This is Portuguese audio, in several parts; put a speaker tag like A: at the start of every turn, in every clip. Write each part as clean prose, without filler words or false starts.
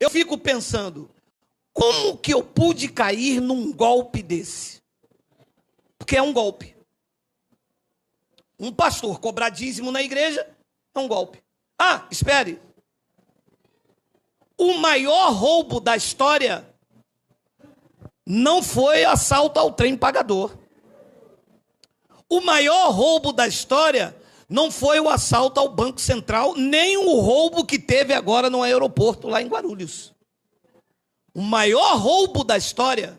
A: Eu fico pensando, como que eu pude cair num golpe desse? Porque é um golpe. Um pastor cobrar dízimo na igreja é um golpe. Ah, espere. O maior roubo da história não foi assalto ao trem pagador. O maior roubo da história não foi o assalto ao Banco Central, nem o roubo que teve agora no aeroporto lá em Guarulhos. O maior roubo da história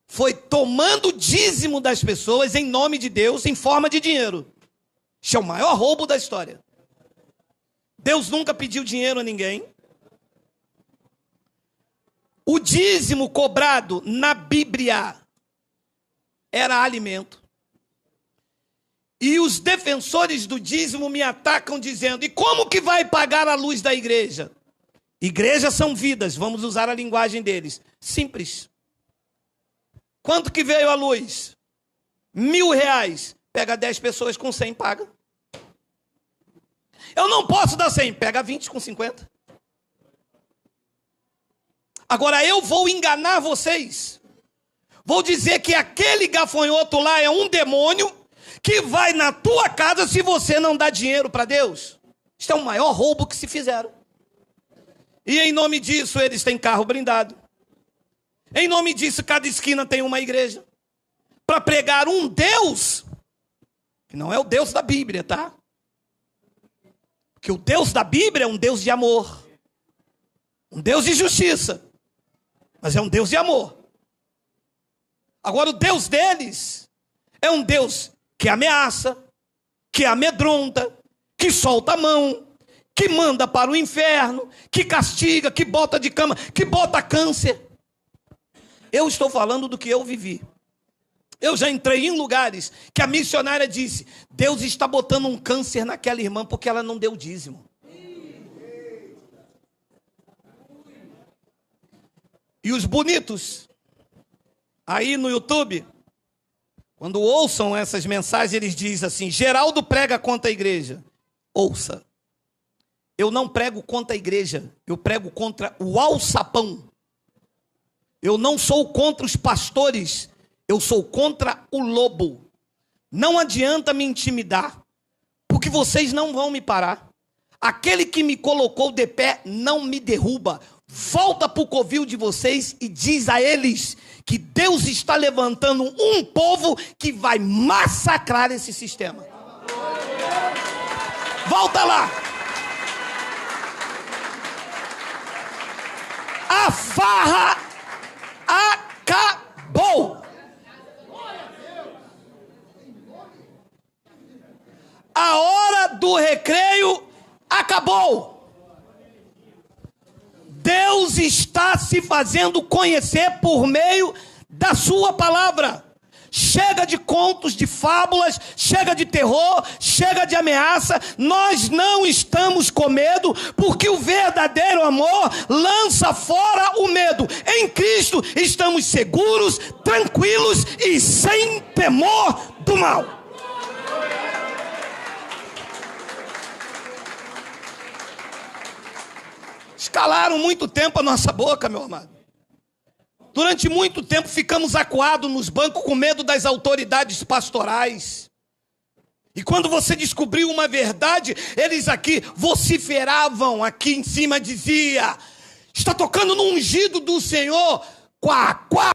A: foi tomando dízimo das pessoas em nome de Deus, em forma de dinheiro. Isso é o maior roubo da história. Deus nunca pediu dinheiro a ninguém. O dízimo cobrado na Bíblia era alimento. E os defensores do dízimo me atacam dizendo, e como que vai pagar a luz da igreja? Igrejas são vidas, vamos usar a linguagem deles. Simples. Quanto que veio a luz? R$1.000. Pega 10 pessoas com 100, paga. Eu não posso dar 100, pega 20 com 50. Agora eu vou enganar vocês. Vou dizer que aquele gafanhoto lá é um demônio que vai na tua casa se você não dá dinheiro para Deus. Isso é o maior roubo que se fizeram. E em nome disso eles têm carro blindado. Em nome disso cada esquina tem uma igreja. Para pregar um Deus, que não é o Deus da Bíblia, tá? Porque o Deus da Bíblia é um Deus de amor. Um Deus de justiça. Mas é um Deus de amor. Agora o Deus deles é um Deus que ameaça, que amedronta, que solta a mão, que manda para o inferno, que castiga, que bota de cama, que bota câncer. Eu estou falando do que eu vivi. Eu já entrei em lugares que a missionária disse, Deus está botando um câncer naquela irmã porque ela não deu dízimo. E os bonitos, aí no YouTube, quando ouçam essas mensagens, eles dizem assim, Geraldo prega contra a igreja. Ouça, eu não prego contra a igreja, eu prego contra o alçapão. Eu não sou contra os pastores, eu sou contra o lobo. Não adianta me intimidar, porque vocês não vão me parar. Aquele que me colocou de pé não me derruba. Volta para o covil de vocês e diz a eles que Deus está levantando um povo que vai massacrar esse sistema. Volta lá. A farra acabou. A hora do recreio acabou. Deus está se fazendo conhecer por meio da sua palavra. Chega de contos, de fábulas, chega de terror, chega de ameaça. Nós não estamos com medo, porque o verdadeiro amor lança fora o medo. Em Cristo estamos seguros, tranquilos e sem temor do mal. Calaram muito tempo a nossa boca, meu amado. Durante muito tempo ficamos acuados nos bancos com medo das autoridades pastorais. E quando você descobriu uma verdade, eles aqui vociferavam, aqui em cima dizia, está tocando no ungido do Senhor, quá, quá.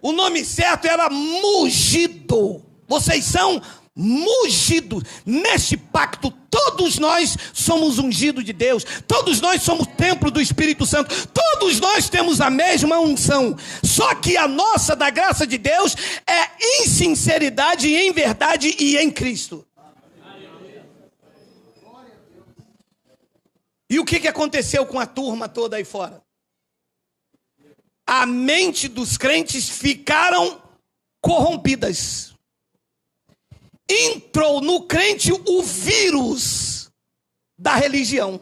A: O nome certo era mugido. Vocês são mugidos. Neste pacto, todos nós somos ungidos de Deus. Todos nós somos templo do Espírito Santo. Todos nós temos a mesma unção. Só que a nossa, da graça de Deus, é em sinceridade, em verdade e em Cristo. E o que aconteceu com a turma toda aí fora? A mente dos crentes ficaram corrompidas. Entrou no crente o vírus da religião.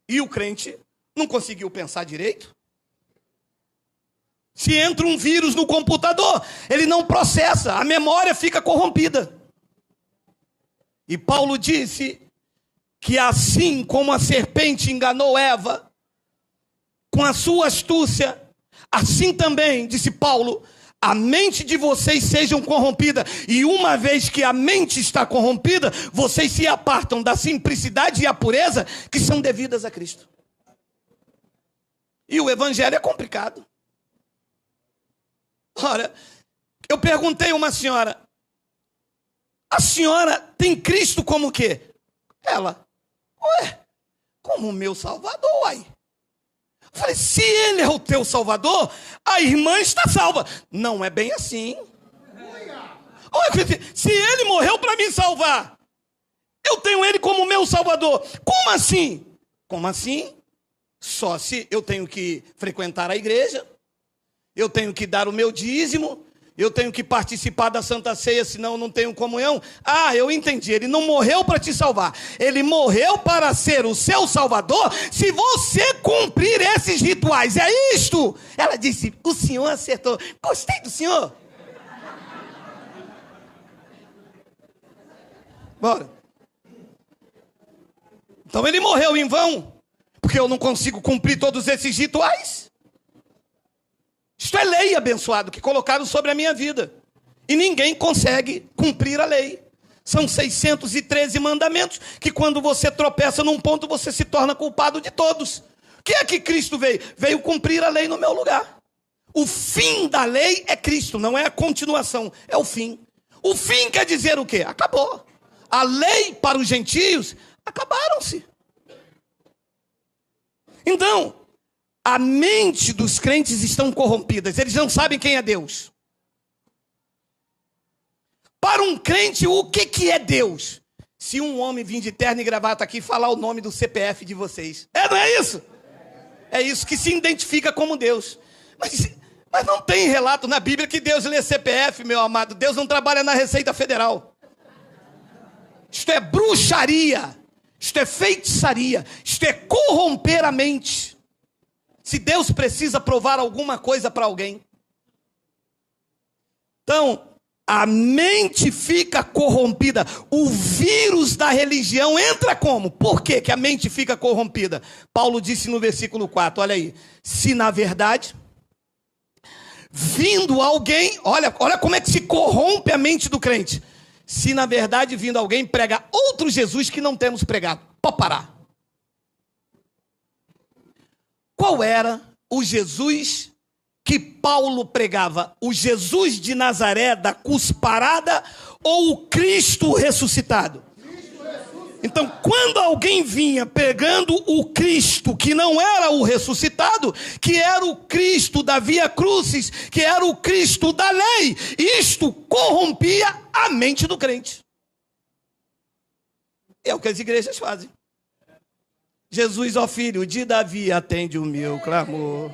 A: E o crente não conseguiu pensar direito. Se entra um vírus no computador, ele não processa, a memória fica corrompida. E Paulo disse que assim como a serpente enganou Eva, com a sua astúcia, assim também, disse Paulo, a mente de vocês sejam corrompida. E uma vez que a mente está corrompida, vocês se apartam da simplicidade e a pureza que são devidas a Cristo. E o evangelho é complicado. Ora, eu perguntei a uma senhora, a senhora tem Cristo como o quê? Ela, ué, como o meu Salvador, aí. Eu falei, se ele é o teu Salvador, a irmã está salva. Não é bem assim. Se ele morreu para me salvar, eu tenho ele como meu Salvador. Como assim? Como assim? Só se eu tenho que frequentar a igreja, eu tenho que dar o meu dízimo, eu tenho que participar da Santa Ceia, senão eu não tenho comunhão. Ah, eu entendi, ele não morreu para te salvar. Ele morreu para ser o seu Salvador, se você cumprir esses rituais. É isto. Ela disse, o senhor acertou. Gostei do senhor. Bora. Então ele morreu em vão, porque eu não consigo cumprir todos esses rituais. Isto é lei, abençoado, que colocaram sobre a minha vida. E ninguém consegue cumprir a lei. São 613 mandamentos, que quando você tropeça num ponto, você se torna culpado de todos. O que é que Cristo veio? Veio cumprir a lei no meu lugar. O fim da lei é Cristo, não é a continuação, é o fim. O fim quer dizer o quê? Acabou. A lei para os gentios, acabaram-se. Então, a mente dos crentes estão corrompidas. Eles não sabem quem é Deus. Para um crente, o que é Deus? Se um homem vir de terno e gravata aqui falar o nome do CPF de vocês. Não é isso? É isso que se identifica como Deus. Mas não tem relato na Bíblia que Deus lê CPF, meu amado. Deus não trabalha na Receita Federal. Isto é bruxaria. Isto é feitiçaria. Isto é corromper a mente. Se Deus precisa provar alguma coisa para alguém. Então, a mente fica corrompida. O vírus da religião entra como? Por que que a mente fica corrompida? Paulo disse no versículo 4, olha aí. Se na verdade, vindo alguém, olha como é que se corrompe a mente do crente. Se na verdade, vindo alguém, prega outro Jesus que não temos pregado. Pode parar. Qual era o Jesus que Paulo pregava? O Jesus de Nazaré da cusparada ou o Cristo ressuscitado? Então, quando alguém vinha pegando o Cristo que não era o ressuscitado, que era o Cristo da Via Crucis, que era o Cristo da lei, isto corrompia a mente do crente. É o que as igrejas fazem. Jesus, ó filho de Davi, atende o meu clamor.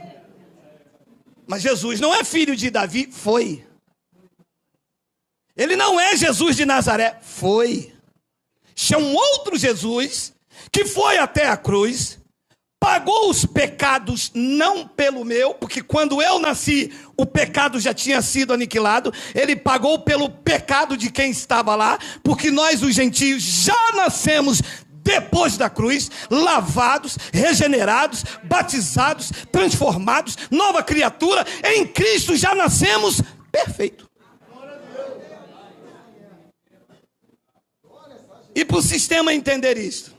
A: Mas Jesus não é filho de Davi, foi. Ele não é Jesus de Nazaré, foi. Chama um outro Jesus, que foi até a cruz, pagou os pecados, não pelo meu, porque quando eu nasci, o pecado já tinha sido aniquilado. Ele pagou pelo pecado de quem estava lá, porque nós, os gentios, já nascemos depois da cruz, lavados, regenerados, batizados, transformados, nova criatura, em Cristo já nascemos perfeito. E para o sistema entender isso,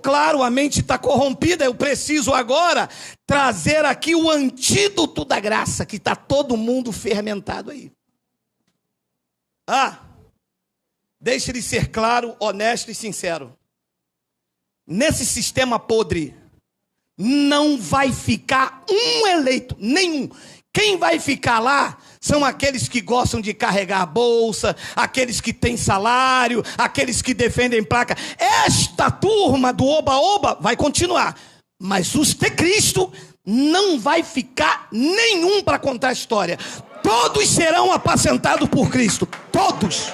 A: claro, a mente está corrompida, eu preciso agora trazer aqui o antídoto da graça, que está todo mundo fermentado aí. Deixe de ser claro, honesto e sincero. Nesse sistema podre, não vai ficar um eleito, nenhum. Quem vai ficar lá são aqueles que gostam de carregar bolsa, aqueles que têm salário, aqueles que defendem placa. Esta turma do oba-oba vai continuar. Mas os de Cristo não vai ficar nenhum para contar a história. Todos serão apacentados por Cristo. Todos.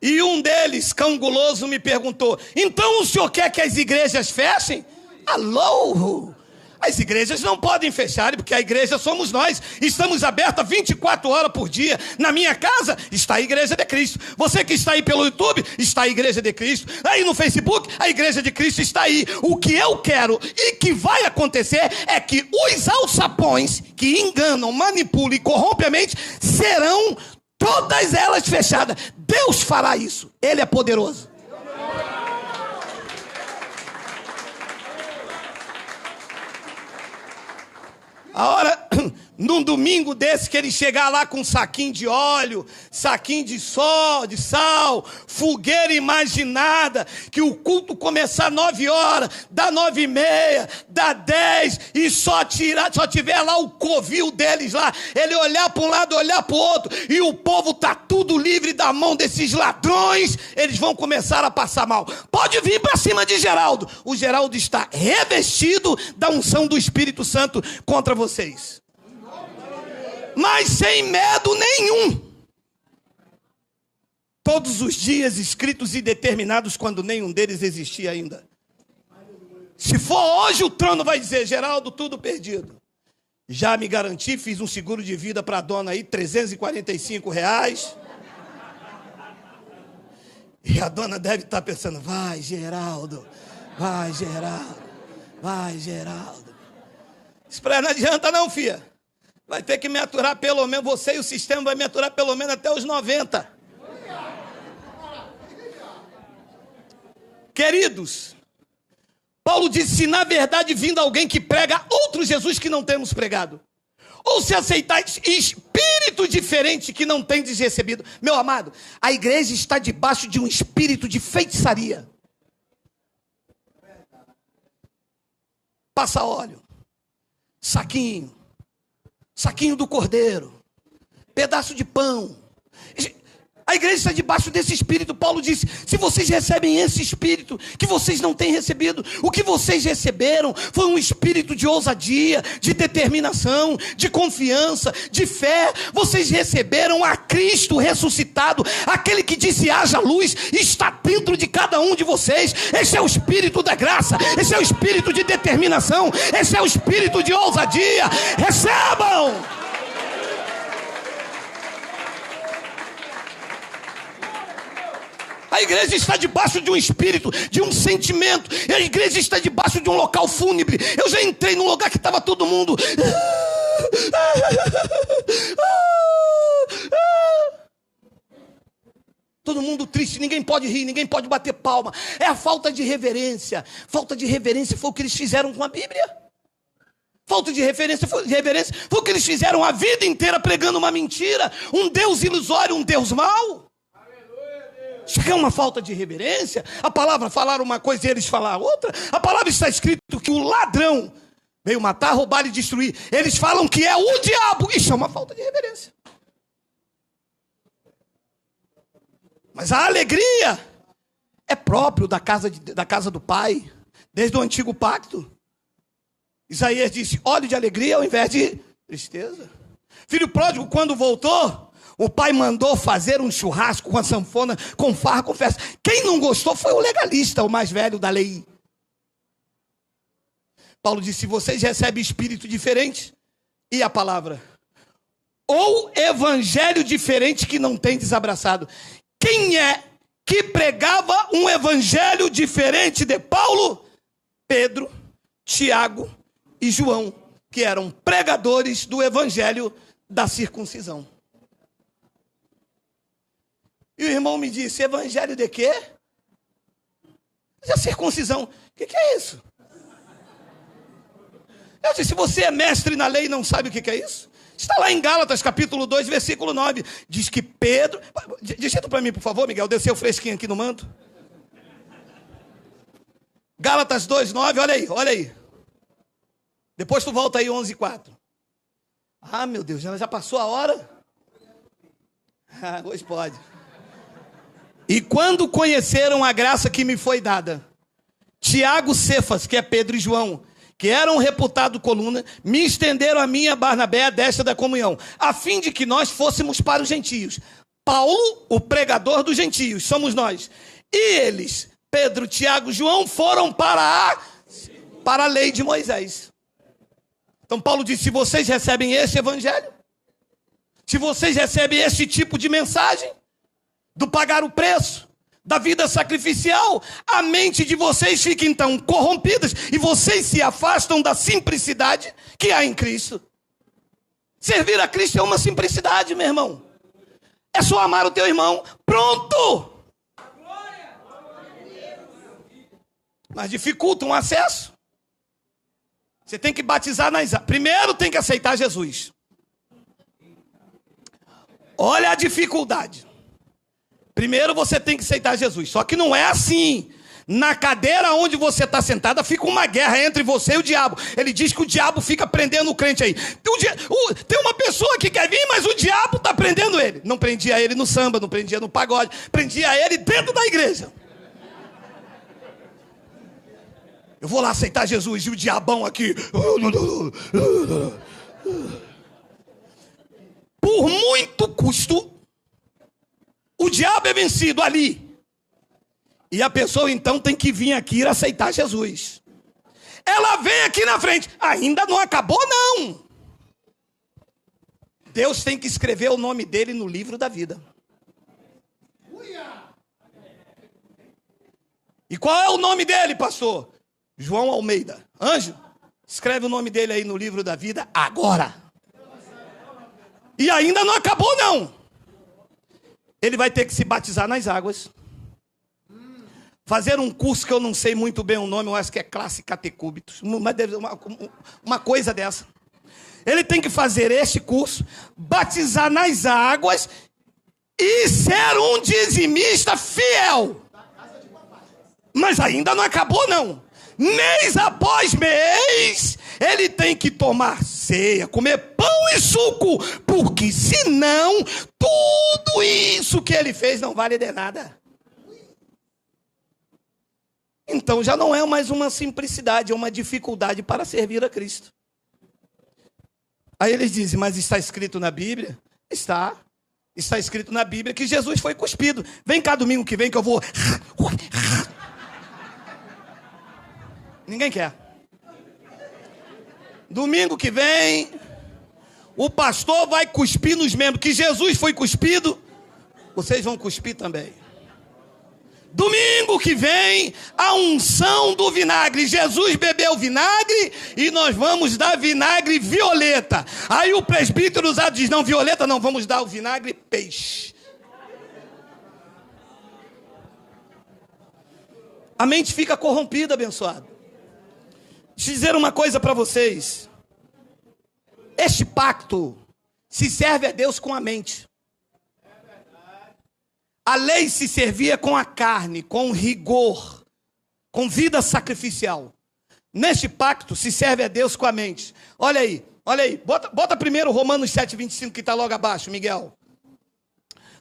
A: E um deles, cão guloso, me perguntou: então o senhor quer que as igrejas fechem? Alô? As igrejas não podem fechar, porque a igreja somos nós. Estamos abertas 24 horas por dia. Na minha casa está a Igreja de Cristo. Você que está aí pelo YouTube, está a Igreja de Cristo. Aí no Facebook, a Igreja de Cristo está aí. O que eu quero e que vai acontecer é que os alçapões que enganam, manipulam e corrompem a mente serão todas elas fechadas. Deus fará isso. Ele é poderoso. A hora, num domingo desse, que ele chegar lá com um saquinho de óleo, saquinho de sal, fogueira imaginada, que o culto começar 9 horas, dá 9h30, dá 10, e só tiver lá o covil deles lá, ele olhar para um lado, olhar para o outro, e o povo está tudo livre da mão desses ladrões, eles vão começar a passar mal. Pode vir para cima de Geraldo. O Geraldo está revestido da unção do Espírito Santo contra vocês. Mas sem medo nenhum. Todos os dias escritos e determinados quando nenhum deles existia ainda. Se for hoje, o trono vai dizer: Geraldo, tudo perdido. Já me garanti, fiz um seguro de vida para a dona aí, R$345. E a dona deve estar pensando: vai, Geraldo, vai, Geraldo, vai, Geraldo. Isso para ela não adianta não, filha. Vai ter que me aturar pelo menos, você e o sistema vai me aturar pelo menos até os 90. Queridos, Paulo disse: se na verdade vindo alguém que prega outro Jesus que não temos pregado, ou se aceitais espírito diferente que não tendes recebido. Meu amado, a igreja está debaixo de um espírito de feitiçaria. Passa óleo, saquinho do cordeiro, pedaço de pão. A igreja está debaixo desse espírito. Paulo disse: se vocês recebem esse espírito que vocês não têm recebido, o que vocês receberam foi um espírito de ousadia, de determinação, de confiança, de fé. Vocês receberam a Cristo ressuscitado. Aquele que disse: haja luz, está dentro de cada um de vocês. Esse é o espírito da graça, esse é o espírito de determinação, esse é o espírito de ousadia. Recebam! A igreja está debaixo de um espírito, de um sentimento. A igreja está debaixo de um local fúnebre. Eu já entrei num lugar que estava todo mundo... Todo mundo triste, ninguém pode rir, ninguém pode bater palma. É a falta de reverência. Falta de reverência foi o que eles fizeram com a Bíblia. Falta de reverência foi o que eles fizeram a vida inteira pregando uma mentira. Um Deus ilusório, um Deus mau. Isso é uma falta de reverência. A palavra falar uma coisa e eles falar outra. A palavra está escrito que o ladrão veio matar, roubar e destruir. Eles falam que é o diabo. Isso é uma falta de reverência. Mas a alegria é próprio da casa do Pai, desde o antigo pacto. Isaías disse: óleo de alegria ao invés de tristeza. Filho pródigo, quando voltou, o pai mandou fazer um churrasco com a sanfona, com farra, com festa. Quem não gostou foi o legalista, o mais velho da lei. Paulo disse: se vocês recebem espírito diferente, e a palavra, ou evangelho diferente que não tem desabraçado. Quem é que pregava um evangelho diferente de Paulo? Pedro, Tiago e João, que eram pregadores do evangelho da circuncisão. E o irmão me disse: evangelho de quê? A circuncisão. O que é isso? Eu disse: você é mestre na lei e não sabe o que é isso? Está lá em Gálatas capítulo 2, versículo 9. Diz que Pedro... Digita para mim, por favor, Miguel. Desceu fresquinho aqui no manto. Gálatas 2, 9. Olha aí. Depois tu volta aí 11, 4. Ah, meu Deus, já passou a hora? Hoje pode. E quando conheceram a graça que me foi dada, Tiago, Cefas, que é Pedro e João, que eram reputados coluna, me estenderam a mim e a Barnabé a destra da comunhão, a fim de que nós fôssemos para os gentios. Paulo, o pregador dos gentios, somos nós. E eles, Pedro, Tiago, João, foram para a lei de Moisés. Então Paulo diz, se vocês recebem esse evangelho, se vocês recebem esse tipo de mensagem, do pagar o preço, da vida sacrificial, a mente de vocês fica então corrompidas e vocês se afastam da simplicidade que há em Cristo. Servir a Cristo é uma simplicidade, meu irmão. É só amar o teu irmão, pronto. Mas dificulta um acesso. Você tem que batizar nas águas. Primeiro tem que aceitar Jesus. Olha a dificuldade. Primeiro você tem que aceitar Jesus. Só que não é assim. Na cadeira onde você está sentada fica uma guerra entre você e o diabo. Ele diz que o diabo fica prendendo o crente aí. Tem uma pessoa que quer vir, mas o diabo está prendendo ele. Não prendia ele no samba, não prendia no pagode. Prendia ele dentro da igreja. Eu vou lá aceitar Jesus e o diabão aqui. Por muito custo, o diabo é vencido ali. E a pessoa então tem que vir aqui e aceitar Jesus. Ela vem aqui na frente. Ainda não acabou, não. Deus tem que escrever o nome dele no livro da vida. E qual é o nome dele, pastor? João Almeida. Anjo, escreve o nome dele aí no livro da vida agora. E ainda não acabou, não. Ele vai ter que se batizar nas águas. Fazer um curso que eu não sei muito bem o nome, eu acho que é classe catecúbitos. Uma coisa dessa. Ele tem que fazer este curso, batizar nas águas e ser um dizimista fiel. Mas ainda não acabou, não. Mês após mês, ele tem que tomar ceia, comer pão e suco, porque senão tudo isso que ele fez não vale de nada. Então já não é mais uma simplicidade, é uma dificuldade para servir a Cristo. Aí eles dizem, mas está escrito na Bíblia? Está escrito na Bíblia que Jesus foi cuspido. Vem cá domingo que vem que eu vou... Ninguém quer. Domingo que vem, o pastor vai cuspir nos membros. Que Jesus foi cuspido, vocês vão cuspir também. Domingo que vem, a unção do vinagre. Jesus bebeu vinagre e nós vamos dar vinagre violeta. Aí o presbítero diz, não, violeta não, vamos dar o vinagre peixe. A mente fica corrompida, abençoado. Deixa eu dizer uma coisa para vocês. Este pacto se serve a Deus com a mente. A lei se servia com a carne, com rigor, com vida sacrificial. Neste pacto se serve a Deus com a mente. Olha aí. Bota primeiro Romanos 7:25 que está logo abaixo, Miguel.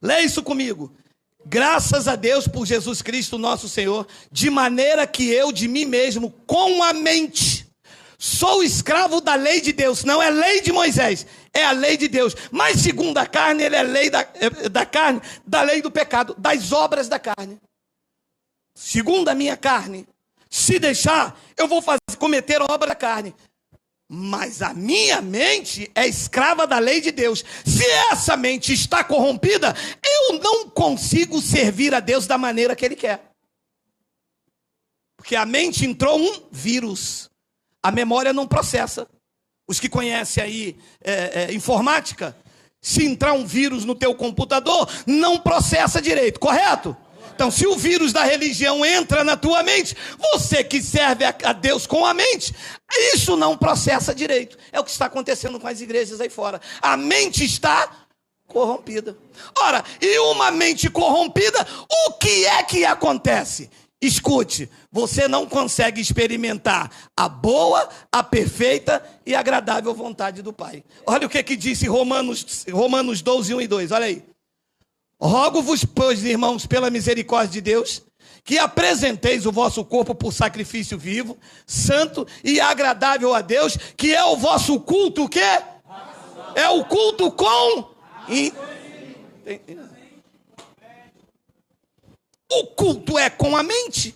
A: Lê isso comigo. Graças a Deus por Jesus Cristo nosso Senhor, de maneira que eu de mim mesmo, com a mente, sou escravo da lei de Deus. Não é lei de Moisés, é a lei de Deus. Mas segundo a carne, ele é lei da carne, da lei do pecado, das obras da carne. Segundo a minha carne, se deixar, eu vou cometer a obra da carne. Mas a minha mente é escrava da lei de Deus. Se essa mente está corrompida, eu não consigo servir a Deus da maneira que Ele quer. Porque a mente entrou um vírus. A memória não processa. Os que conhecem aí informática, se entrar um vírus no teu computador, não processa direito, correto? Então, se o vírus da religião entra na tua mente, você que serve a Deus com a mente, isso não processa direito. É o que está acontecendo com as igrejas aí fora. A mente está corrompida. Ora, e uma mente corrompida, o que é que acontece? Escute, você não consegue experimentar a boa, a perfeita e agradável vontade do Pai. Olha o que disse Romanos 12, 1 e 2, olha aí. Rogo-vos, pois, irmãos, pela misericórdia de Deus, que apresenteis o vosso corpo por sacrifício vivo, santo e agradável a Deus, que é o vosso culto, o quê? É o culto com... O culto é com a mente.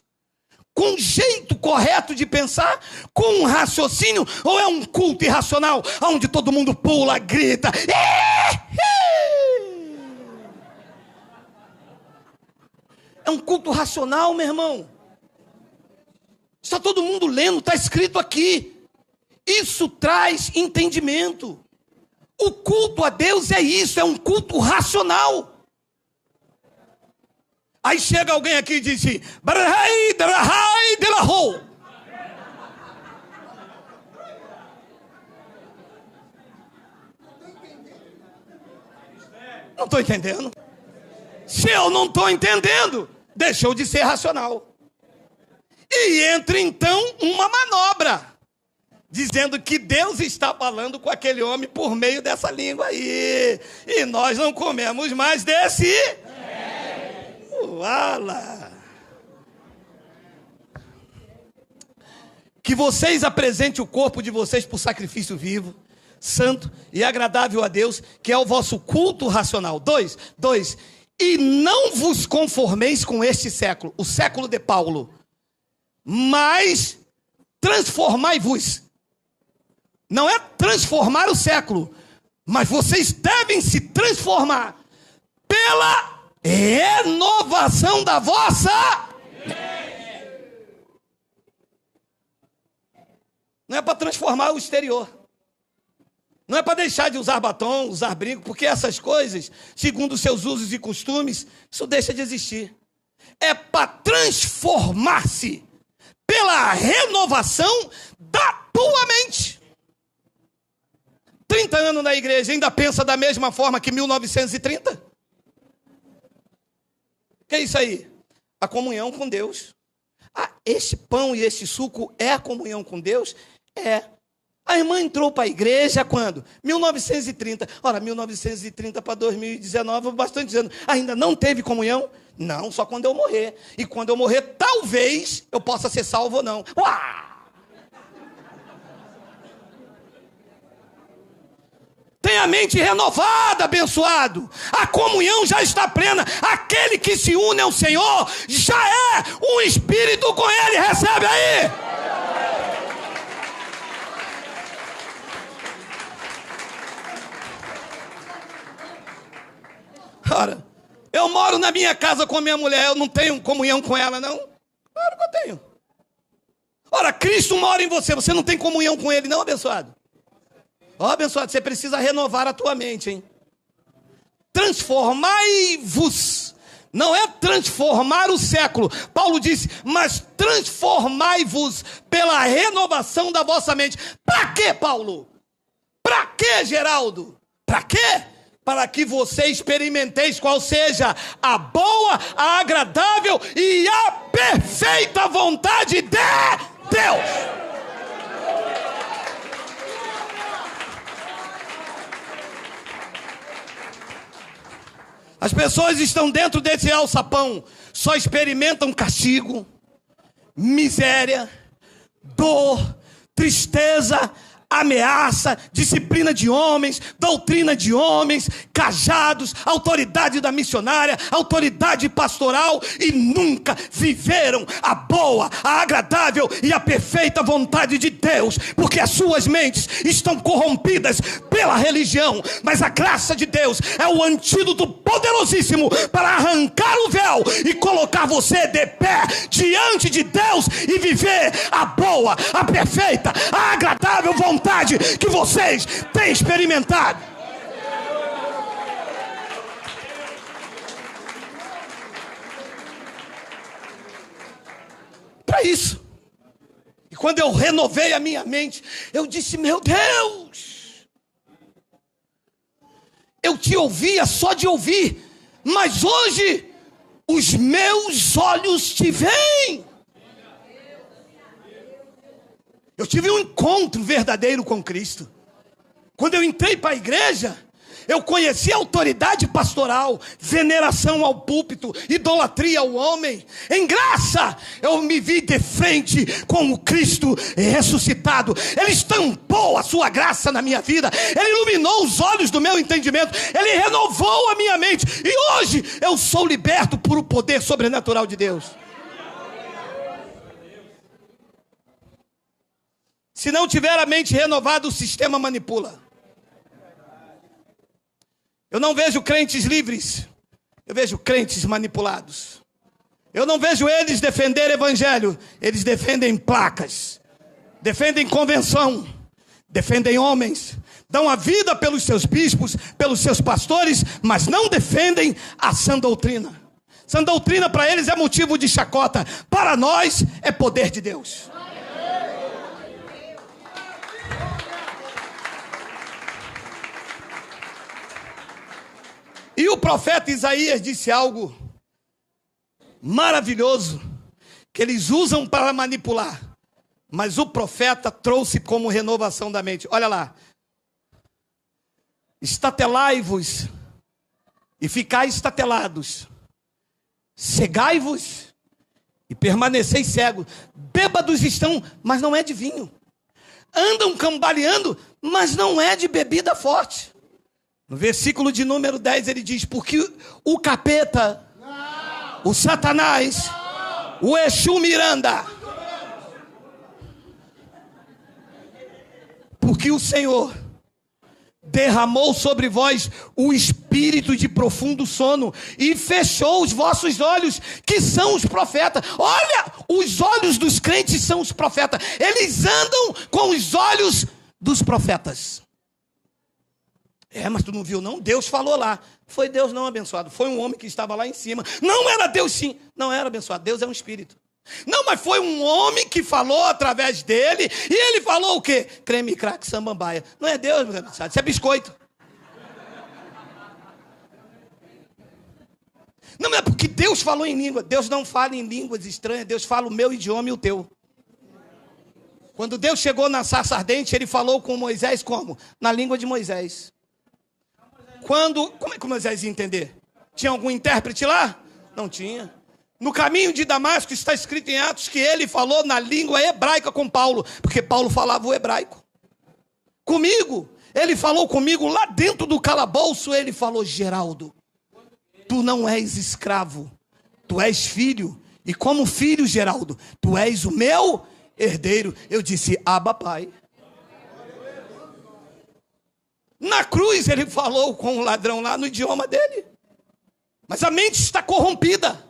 A: com um jeito correto de pensar, com um raciocínio, ou é um culto irracional, onde todo mundo pula, grita? É um culto racional, meu irmão. Está todo mundo lendo, está escrito aqui. Isso traz entendimento. O culto a Deus é isso, é um culto racional. Aí chega alguém aqui e diz assim: não estou entendendo. Se eu não estou entendendo, deixou de ser racional. E entra então uma manobra, dizendo que Deus está falando com aquele homem por meio dessa língua aí. E nós não comemos mais desse. Uala. Que vocês apresentem o corpo de vocês por sacrifício vivo, santo e agradável a Deus, que é o vosso culto racional. 2. E não vos conformeis com este século, o século de Paulo, mas transformai-vos. Não é transformar o século, mas vocês devem se transformar pela renovação da vossa. Não é para transformar o exterior. Não é para deixar de usar batom, usar brinco, porque essas coisas, segundo os seus usos e costumes, isso deixa de existir. É para transformar-se pela renovação da tua mente. 30 anos na igreja, ainda pensa da mesma forma que 1930? O que é isso aí? A comunhão com Deus. Este pão e este suco é a comunhão com Deus? É. A irmã entrou para a igreja quando? 1930. Ora, 1930 para 2019, bastante anos. Ainda não teve comunhão? Não, só quando eu morrer. E quando eu morrer, talvez eu possa ser salvo ou não. Uau! Tem a mente renovada, abençoado. A comunhão já está plena. Aquele que se une ao Senhor já é um espírito com Ele. Recebe aí. Ora, eu moro na minha casa com a minha mulher. Eu não tenho comunhão com ela, não? Claro que eu tenho. Ora, Cristo mora em você. Você não tem comunhão com Ele, não, abençoado? Ó, abençoado, você precisa renovar a tua mente, hein? Transformai-vos. Não é transformar o século. Paulo disse, mas transformai-vos pela renovação da vossa mente. Para quê, Paulo? Para quê, Geraldo? Para quê? Para que você experimenteis qual seja a boa, a agradável e a perfeita vontade de Deus. As pessoas estão dentro desse alçapão, só experimentam castigo, miséria, dor, tristeza, ameaça, disciplina de homens, doutrina de homens, cajados, autoridade da missionária, autoridade pastoral, e nunca viveram a boa, a agradável e a perfeita vontade de Deus, porque as suas mentes estão corrompidas pela religião. Mas a graça de Deus é o antídoto poderosíssimo para arrancar o véu e colocar você de pé diante de Deus e viver a boa, a perfeita, a agradável vontade que vocês têm experimentado. Para isso. E quando eu renovei a minha mente, eu disse, meu Deus, eu te ouvia só de ouvir, mas hoje os meus olhos te veem. Eu tive um encontro verdadeiro com Cristo. Quando eu entrei para a igreja, eu conheci a autoridade pastoral, veneração ao púlpito, idolatria ao homem. Em graça, eu me vi de frente com o Cristo ressuscitado. Ele estampou a sua graça na minha vida. Ele iluminou os olhos do meu entendimento. Ele renovou a minha mente. E hoje eu sou liberto por o poder sobrenatural de Deus. Se não tiver a mente renovada, o sistema manipula. Eu não vejo crentes livres, eu vejo crentes manipulados. Eu não vejo eles defender evangelho, eles defendem placas, defendem convenção, defendem homens, dão a vida pelos seus bispos, pelos seus pastores, mas não defendem a sã doutrina. Sã doutrina para eles é motivo de chacota, para nós é poder de Deus. E o profeta Isaías disse algo maravilhoso, que eles usam para manipular, mas o profeta trouxe como renovação da mente. Olha lá. Estatelai-vos e ficai estatelados. Cegai-vos e permaneceis cegos. Bêbados estão, mas não é de vinho. Andam cambaleando, mas não é de bebida forte. No versículo de número 10 ele diz: porque o capeta, o Satanás, o Exu Miranda, porque o Senhor derramou sobre vós o espírito de profundo sono e fechou os vossos olhos, que são os profetas. Olha, os olhos dos crentes são os profetas. Eles andam com os olhos dos profetas. Mas tu não viu não? Deus falou lá. Foi Deus não, abençoado. Foi um homem que estava lá em cima. Não era Deus sim. Não era, abençoado. Deus é um espírito. Não, mas foi um homem que falou através dele. E ele falou o quê? Creme, crack, samambaia. Não é Deus, meu abençoado. Isso é biscoito. Não, mas é porque Deus falou em língua. Deus não fala em línguas estranhas. Deus fala o meu idioma e o teu. Quando Deus chegou na sarça ardente, ele falou com Moisés como? Na língua de Moisés. Como é que Moisés ia entender? Tinha algum intérprete lá? Não tinha. No caminho de Damasco está escrito em Atos que ele falou na língua hebraica com Paulo, porque Paulo falava o hebraico. Comigo, ele falou comigo lá dentro do calabouço, ele falou: Geraldo, tu não és escravo, tu és filho, e como filho, Geraldo, tu és o meu herdeiro. Eu disse: Abba, pai. Na cruz ele falou com o ladrão lá no idioma dele. Mas a mente está corrompida.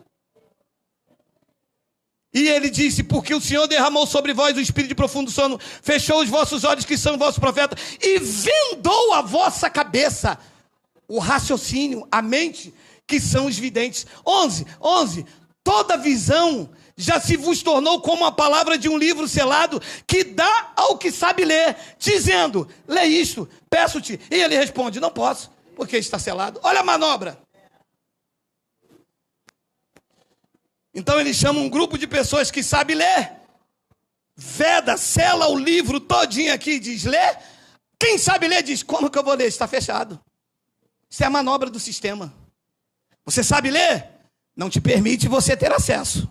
A: E ele disse: porque o Senhor derramou sobre vós o espírito de profundo sono, fechou os vossos olhos que são vossos profetas, e vendou a vossa cabeça, o raciocínio, a mente, que são os videntes. 11. Toda visão já se vos tornou como a palavra de um livro selado, que dá ao que sabe ler, dizendo: lê isto, peço-te. E ele responde: não posso, porque está selado. Olha a manobra. Então ele chama um grupo de pessoas que sabe ler, veda, sela o livro todinho aqui e diz: lê. Quem sabe ler diz: como que eu vou ler? Está fechado. Isso é a manobra do sistema. Você sabe ler? Não te permite você ter acesso.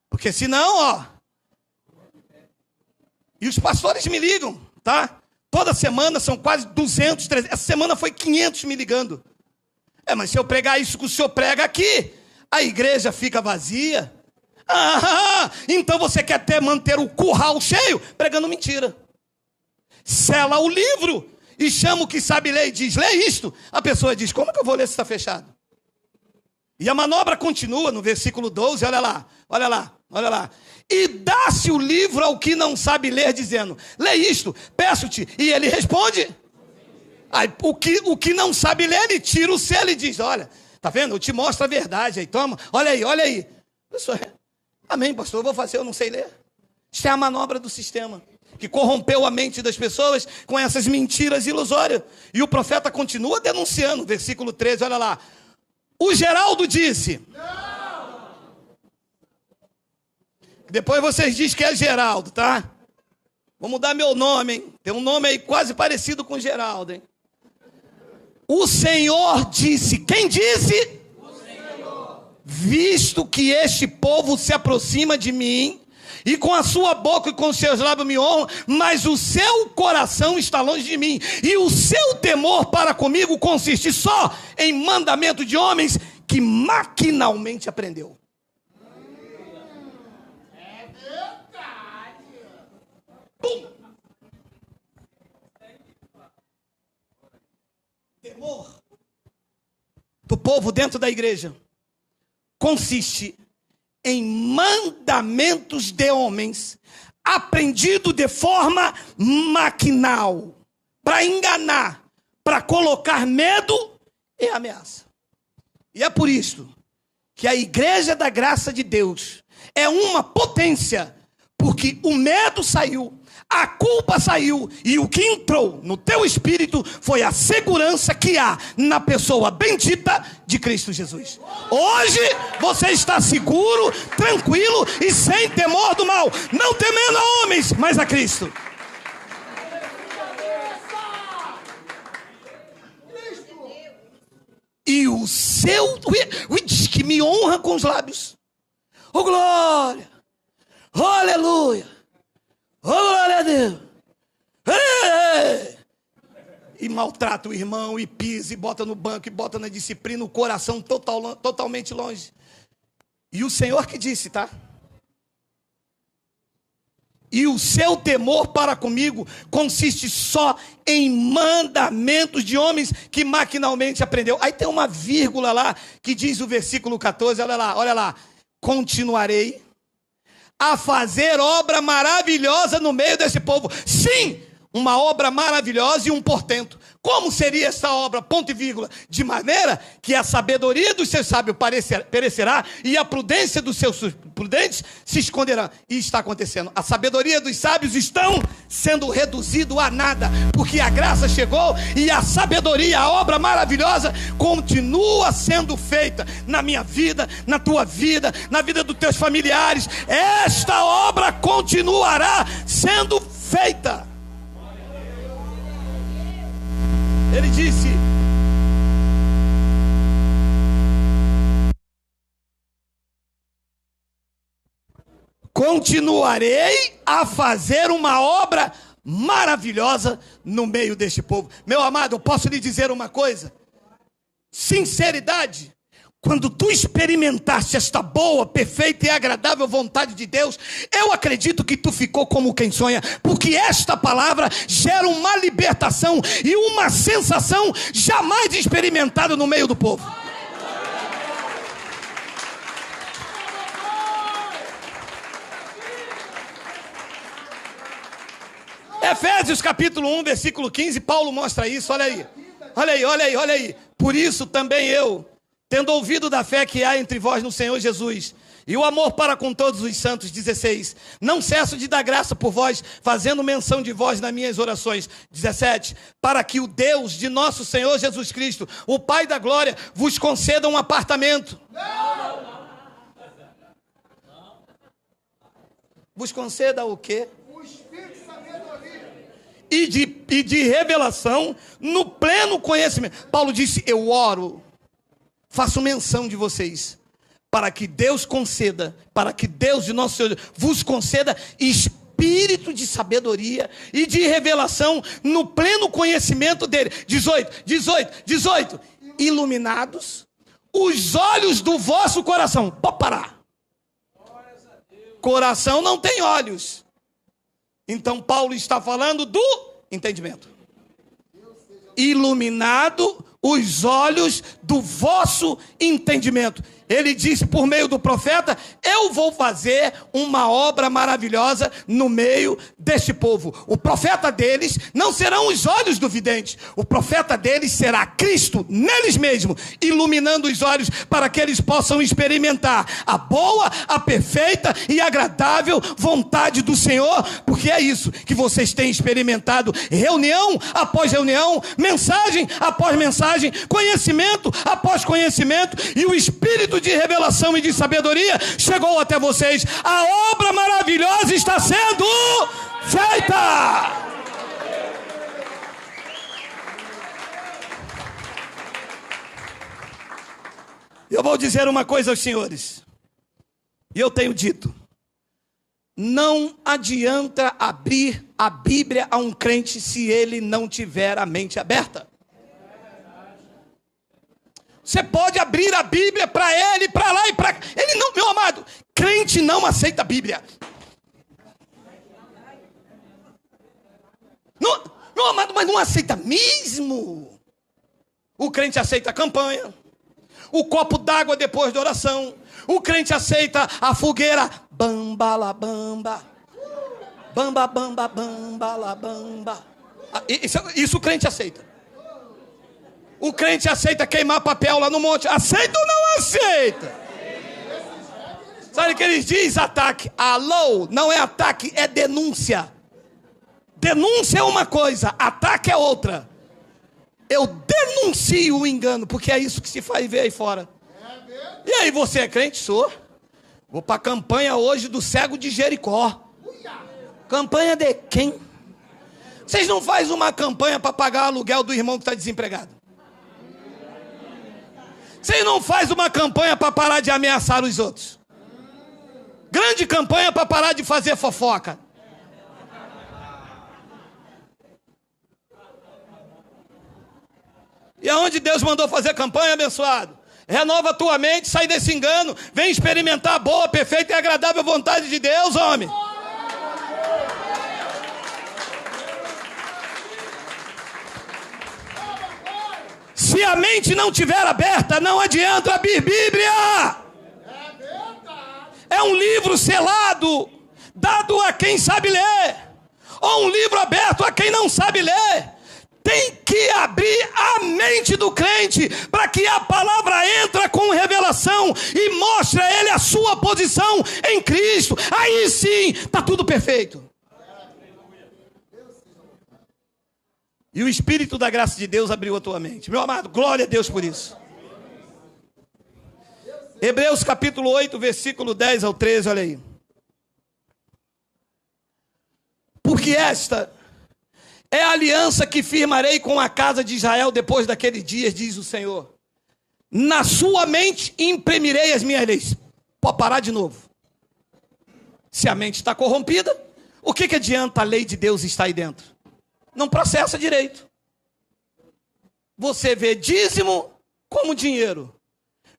A: Porque senão, ó... E os pastores me ligam, tá? Toda semana são quase 200, 300. Essa semana foi 500 me ligando. Mas se eu pregar isso que o senhor prega aqui, a igreja fica vazia. Então você quer manter o curral cheio? Pregando mentira. Sela o livro e chama o que sabe ler e diz: lê isto. A pessoa diz: como que eu vou ler se está fechado? E a manobra continua no versículo 12, olha lá. E dá-se o livro ao que não sabe ler, dizendo: lê isto, peço-te. E ele responde. Aí, o que não sabe ler, ele tira o selo e diz: olha, tá vendo? Eu te mostro a verdade aí, toma, olha aí. Amém, pastor, eu vou fazer, eu não sei ler. Isso é a manobra do sistema, que corrompeu a mente das pessoas com essas mentiras ilusórias. E o profeta continua denunciando, versículo 13, olha lá. O Geraldo disse: não. Depois vocês dizem que é Geraldo, tá? Vou mudar meu nome, hein? Tem um nome aí quase parecido com Geraldo, hein? O Senhor disse. Quem disse? O Senhor. Visto que este povo se aproxima de mim, e com a sua boca e com os seus lábios me honram, mas o seu coração está longe de mim, e o seu temor para comigo consiste só em mandamento de homens que maquinalmente aprendeu. É verdade. Pum. temor do povo dentro da igreja consiste em mandamentos de homens aprendido de forma maquinal, para enganar, para colocar medo e ameaça. E é por isso que a igreja da graça de Deus é uma potência, porque o medo saiu, a culpa saiu, e o que entrou no teu espírito foi a segurança que há na pessoa bendita de Cristo Jesus. Hoje você está seguro, tranquilo e sem temor do mal, não temendo a homens, mas a Cristo. E o seu, diz que me honra com os lábios. Oh glória, oh aleluia, oh glória a Deus. E maltrata o irmão, e pisa, e bota no banco, e bota na disciplina, o coração totalmente longe. E o Senhor que disse, tá? E o seu temor para comigo consiste só em mandamentos de homens que maquinalmente aprendeu. Aí tem uma vírgula lá que diz o versículo 14, olha lá. Continuarei a fazer obra maravilhosa no meio desse povo. Sim, uma obra maravilhosa e um portento. Como seria essa obra? Ponto e vírgula. De maneira que a sabedoria dos seus sábios perecerá e a prudência dos seus prudentes se esconderá. E está acontecendo. A sabedoria dos sábios estão sendo reduzido a nada, porque a graça chegou e a sabedoria, a obra maravilhosa, continua sendo feita na minha vida, na tua vida, na vida dos teus familiares. Esta obra continuará sendo feita. Ele disse: continuarei a fazer uma obra maravilhosa no meio deste povo. Meu amado, eu posso lhe dizer uma coisa? Sinceridade. Quando tu experimentaste esta boa, perfeita e agradável vontade de Deus, eu acredito que tu ficou como quem sonha, porque esta palavra gera uma libertação e uma sensação jamais experimentada no meio do povo. Efésios capítulo 1, versículo 15, Paulo mostra isso, olha aí. Por isso também eu, tendo ouvido da fé que há entre vós no Senhor Jesus, e o amor para com todos os santos, 16, não cesso de dar graça por vós, fazendo menção de vós nas minhas orações, 17, para que o Deus de nosso Senhor Jesus Cristo, o Pai da glória, vos conceda um apartamento. Vos conceda o quê? E de revelação no pleno conhecimento. Paulo disse: eu oro, faço menção de vocês, para que Deus conceda, para que Deus de nosso Senhor vos conceda espírito de sabedoria e de revelação no pleno conhecimento dele. 18, iluminados os olhos do vosso coração. Pode parar. Coração não tem olhos. Então Paulo está falando do entendimento. Iluminado os olhos do vosso entendimento. Ele disse por meio do profeta: eu vou fazer uma obra maravilhosa no meio deste povo. O profeta deles não serão os olhos do vidente. O profeta deles será Cristo neles mesmos, iluminando os olhos para que eles possam experimentar a boa, a perfeita e agradável vontade do Senhor. Porque é isso que vocês têm experimentado, reunião após reunião, mensagem após mensagem, conhecimento após conhecimento, e o Espírito de revelação e de sabedoria chegou até vocês. A obra maravilhosa está sendo feita. Eu vou dizer uma coisa aos senhores, e eu tenho dito: não adianta abrir a Bíblia a um crente se ele não tiver a mente aberta. Você pode abrir a Bíblia para ele, para lá e para cá. Ele não, meu amado, crente não aceita a Bíblia. Não, meu amado, mas não aceita mesmo. O crente aceita a campanha, o copo d'água depois da oração. O crente aceita a fogueira. Bamba, bamba. Bamba, bamba, bamba, la bamba. Isso o crente aceita. O crente aceita queimar papel lá no monte. Aceita ou não aceita? Sabe o que eles dizem? Ataque. Alô, não é ataque, é denúncia. Denúncia é uma coisa, ataque é outra. Eu denuncio o engano, porque é isso que se faz ver aí fora. E aí, você é crente? Sou. Vou para a campanha hoje do cego de Jericó. Campanha de quem? Vocês não fazem uma campanha para pagar o aluguel do irmão que está desempregado? Vocês não fazem uma campanha para parar de ameaçar os outros? Grande campanha para parar de fazer fofoca. E aonde Deus mandou fazer campanha, abençoado? Renova a tua mente, sai desse engano, vem experimentar a boa, perfeita e agradável vontade de Deus, homem. Se a mente não estiver aberta, não adianta abrir Bíblia. É um livro selado, dado a quem sabe ler, ou um livro aberto a quem não sabe ler. Tem que abrir a mente do crente para que a palavra entre com revelação e mostre a ele a sua posição em Cristo. Aí sim, está tudo perfeito. E o Espírito da graça de Deus abriu a tua mente. Meu amado, glória a Deus por isso. Hebreus capítulo 8, versículo 10 ao 13, olha aí. Porque esta é a aliança que firmarei com a casa de Israel depois daqueles dias, diz o Senhor. Na sua mente imprimirei as minhas leis. Pode parar de novo. Se a mente está corrompida, o que adianta a lei de Deus estar aí dentro? Não processa direito. Você vê dízimo como dinheiro.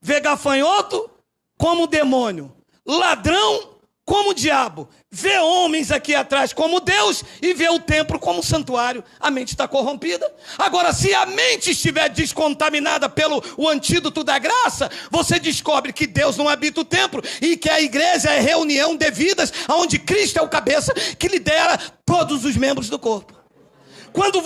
A: Vê gafanhoto como demônio. Ladrão como diabo. Vê homens aqui atrás como Deus e vê o templo como santuário. A mente está corrompida. Agora, se a mente estiver descontaminada pelo o antídoto da graça, você descobre que Deus não habita o templo e que a igreja é reunião de vidas, onde Cristo é o cabeça que lidera todos os membros do corpo. Quando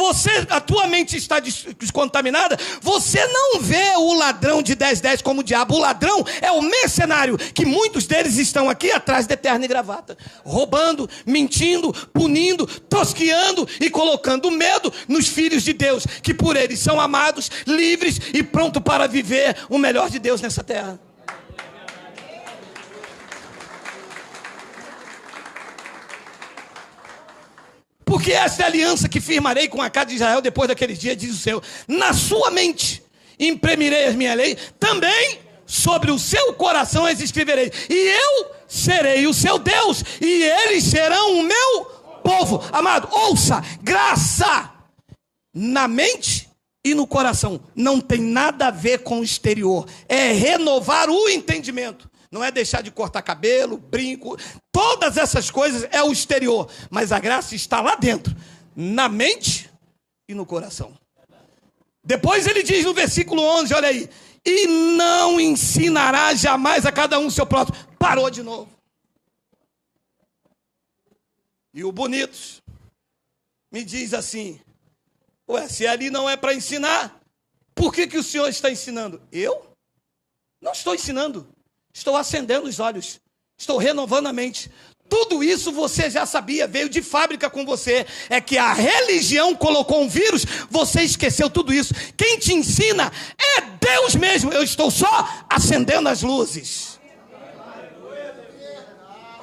A: a tua mente está descontaminada, você não vê o ladrão de 10 como o diabo. O ladrão é o mercenário, que muitos deles estão aqui atrás de terno e gravata, roubando, mentindo, punindo, tosqueando e colocando medo nos filhos de Deus, que por eles são amados, livres e prontos para viver o melhor de Deus nessa terra. Porque esta é a aliança que firmarei com a casa de Israel depois daqueles dias, diz o Senhor. Na sua mente imprimirei as minhas leis, também sobre o seu coração as escreverei. E eu serei o seu Deus, e eles serão o meu povo. Amado, ouça, graça na mente e no coração. Não tem nada a ver com o exterior. É renovar o entendimento. Não é deixar de cortar cabelo, brinco, todas essas coisas é o exterior. Mas a graça está lá dentro, na mente e no coração. Depois ele diz no versículo 11, olha aí. E não ensinará jamais a cada um o seu próximo. Parou de novo. E o Bonitos me diz assim, ué, se ali não é para ensinar, por que o senhor está ensinando? Eu? Não estou ensinando. Estou acendendo os olhos, estou renovando a mente. Tudo isso você já sabia, veio de fábrica com você. É que a religião colocou um vírus, você esqueceu tudo isso. Quem te ensina é Deus mesmo. Eu estou só acendendo as luzes.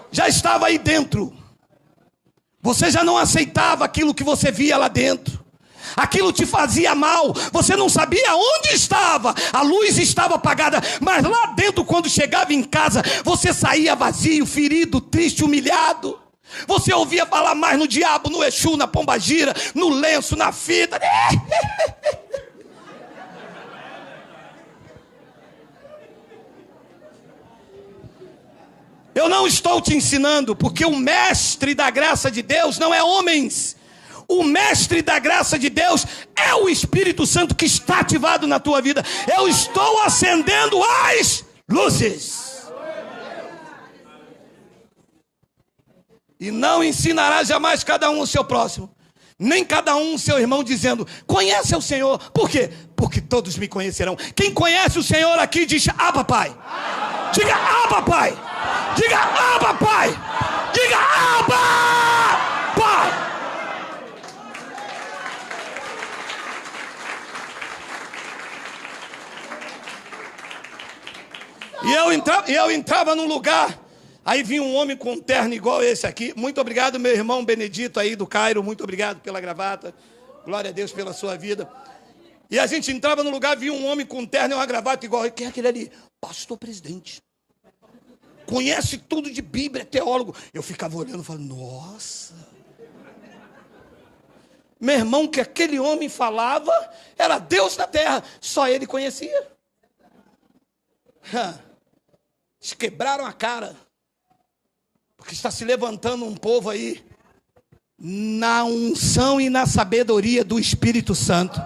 A: Já estava aí dentro. Você já não aceitava aquilo que você via lá dentro. Aquilo te fazia mal, você não sabia onde estava, a luz estava apagada, mas lá dentro, quando chegava em casa, você saía vazio, ferido, triste, humilhado. Você ouvia falar mais no diabo, no Exu, na pombagira, no lenço, na fita. Eu não estou te ensinando, porque o mestre da graça de Deus não é homens. O mestre da graça de Deus é o Espírito Santo que está ativado na tua vida. Eu estou acendendo as luzes. E não ensinará jamais cada um o seu próximo, nem cada um o seu irmão, dizendo: conhece o Senhor. Por quê? Porque todos me conhecerão. Quem conhece o Senhor aqui diz: Abba, Pai. Diga: Abba, Pai. Diga: Abba, Pai. Diga: Abba, Pai. E eu entrava num lugar, aí vinha um homem com um terno igual esse aqui. Muito obrigado, meu irmão Benedito aí do Cairo. Muito obrigado pela gravata. Glória a Deus pela sua vida. E a gente entrava no lugar, via um homem com um terno e uma gravata igual. Quem é aquele ali? Pastor presidente. Conhece tudo de Bíblia, é teólogo. Eu ficava olhando e falando: nossa. Meu irmão, que aquele homem falava era Deus na terra. Só ele conhecia. Eles quebraram a cara. Porque está se levantando um povo aí na unção e na sabedoria do Espírito Santo,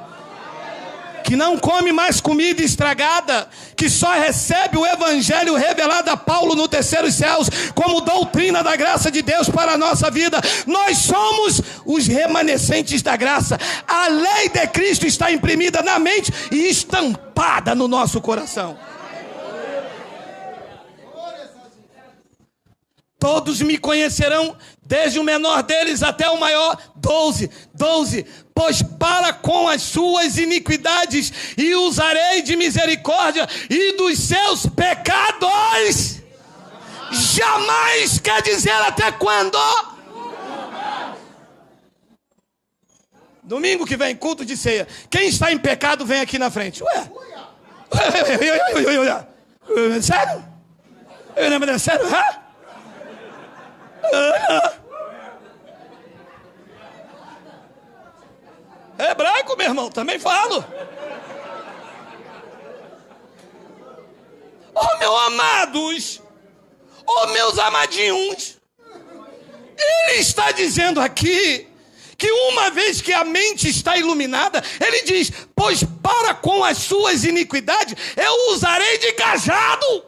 A: que não come mais comida estragada, que só recebe o evangelho revelado a Paulo no terceiro céus, como doutrina da graça de Deus para a nossa vida. Nós somos os remanescentes da graça. A lei de Cristo está imprimida na mente e estampada no nosso coração. Todos me conhecerão, desde o menor deles até o maior. 12. Pois para com as suas iniquidades e usarei de misericórdia, e dos seus pecados jamais quer dizer até quando? Domingo que vem, culto de ceia. Quem está em pecado vem aqui na frente. Ué? Sério? Sério? É hebraico, meu irmão, também falo. Oh, meus amados, oh, meus amadinhos, ele está dizendo aqui que uma vez que a mente está iluminada, ele diz: pois para com as suas iniquidades eu usarei de cajado.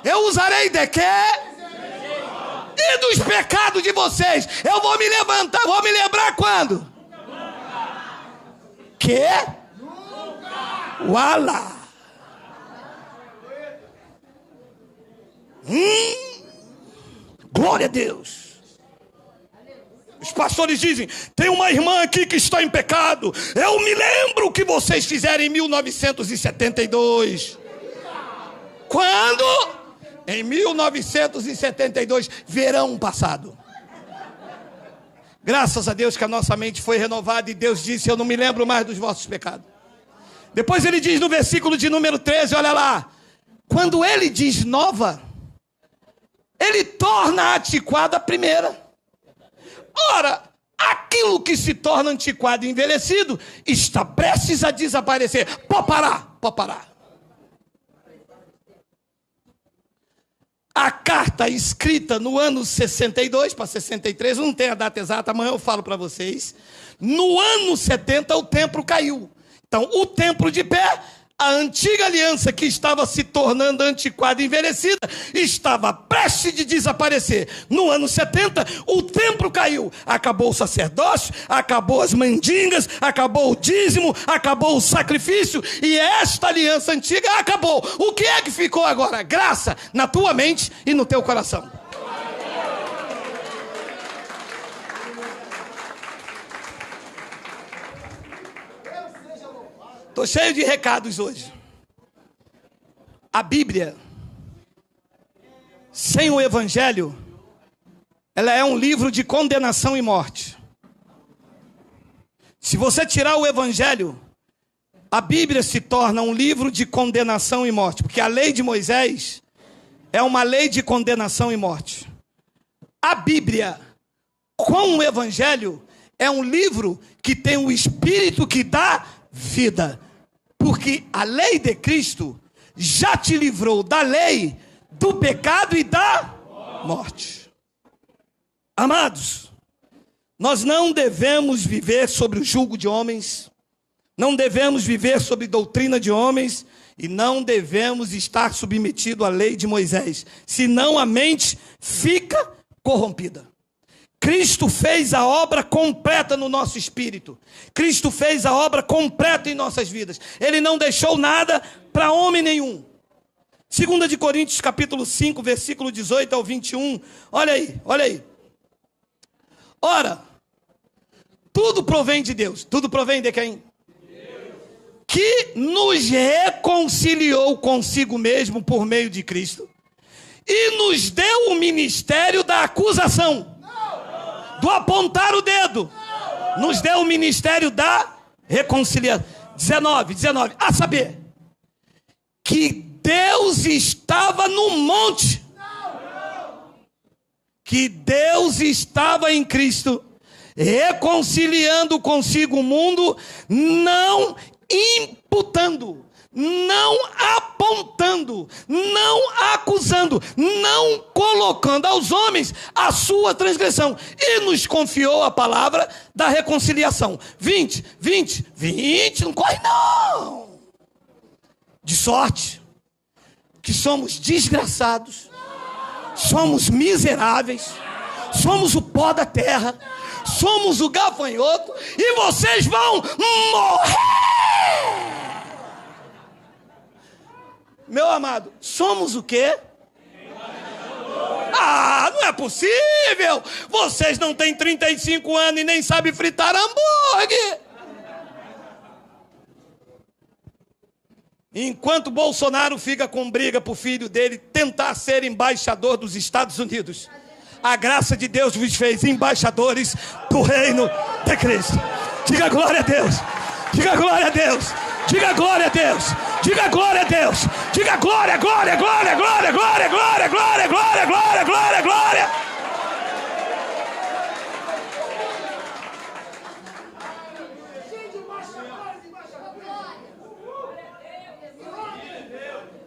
A: Eu usarei de quê? E dos pecados de vocês eu vou me levantar, vou me lembrar quando? Que? Uala! Glória a Deus! Os pastores dizem: tem uma irmã aqui que está em pecado. Eu me lembro o que vocês fizeram em 1972. Quando? Em 1972, verão passado. Graças a Deus que a nossa mente foi renovada e Deus disse: eu não me lembro mais dos vossos pecados. Depois ele diz no versículo de número 13, olha lá: quando ele diz nova, ele torna antiquada a primeira. Ora, aquilo que se torna antiquado e envelhecido está prestes a desaparecer. Pode parar. A carta escrita no ano 62 para 63, não tem a data exata, amanhã eu falo para vocês. No ano 70 o templo caiu. Então o templo de pé, a antiga aliança que estava se tornando antiquada e envelhecida, estava prestes de desaparecer. No ano 70 o templo caiu. Acabou o sacerdócio, acabou as mandingas, acabou o dízimo, acabou o sacrifício, e esta aliança antiga acabou. O que é que ficou agora? Graça na tua mente e no teu coração. Estou cheio de recados hoje. A Bíblia, sem o Evangelho, ela é um livro de condenação e morte. Se você tirar o Evangelho, a Bíblia se torna um livro de condenação e morte. Porque a lei de Moisés é uma lei de condenação e morte. A Bíblia, com o Evangelho, é um livro que tem o Espírito que dá vida. Porque a lei de Cristo já te livrou da lei, do pecado e da morte. Amados, Nós não devemos viver sobre o jugo de homens, não devemos viver sobre doutrina de homens, e não devemos estar submetidos à lei de Moisés, senão a mente fica corrompida. Cristo fez a obra completa no nosso espírito. Cristo fez a obra completa em nossas vidas. Ele não deixou nada para homem nenhum. 2 Coríntios capítulo 5, versículo 18 ao 21. Olha aí, olha aí. Ora, tudo provém de Deus. Tudo provém de quem? Que nos reconciliou consigo mesmo por meio de Cristo. E nos deu o ministério da acusação. Do apontar o dedo. Nos deu o ministério da reconciliação. 19. A saber, que Deus estava no monte. Que Deus estava em Cristo, reconciliando consigo o mundo, não imputando, não apontando, não acusando, não colocando aos homens a sua transgressão. E nos confiou a palavra da reconciliação. 20, não corre não. De sorte que somos desgraçados, somos miseráveis, somos o pó da terra, somos o gafanhoto, e vocês vão morrer. Meu amado, somos o quê? Ah, não é possível! Vocês não têm 35 anos e nem sabem fritar hambúrguer! Enquanto Bolsonaro fica com briga para o filho dele tentar ser embaixador dos Estados Unidos, a graça de Deus vos fez embaixadores do reino de Cristo. Diga glória a Deus. Diga glória a Deus. Diga glória a Deus. Diga glória a Deus. Diga glória, glória, glória, glória, glória, glória, glória, glória, glória, glória, glória.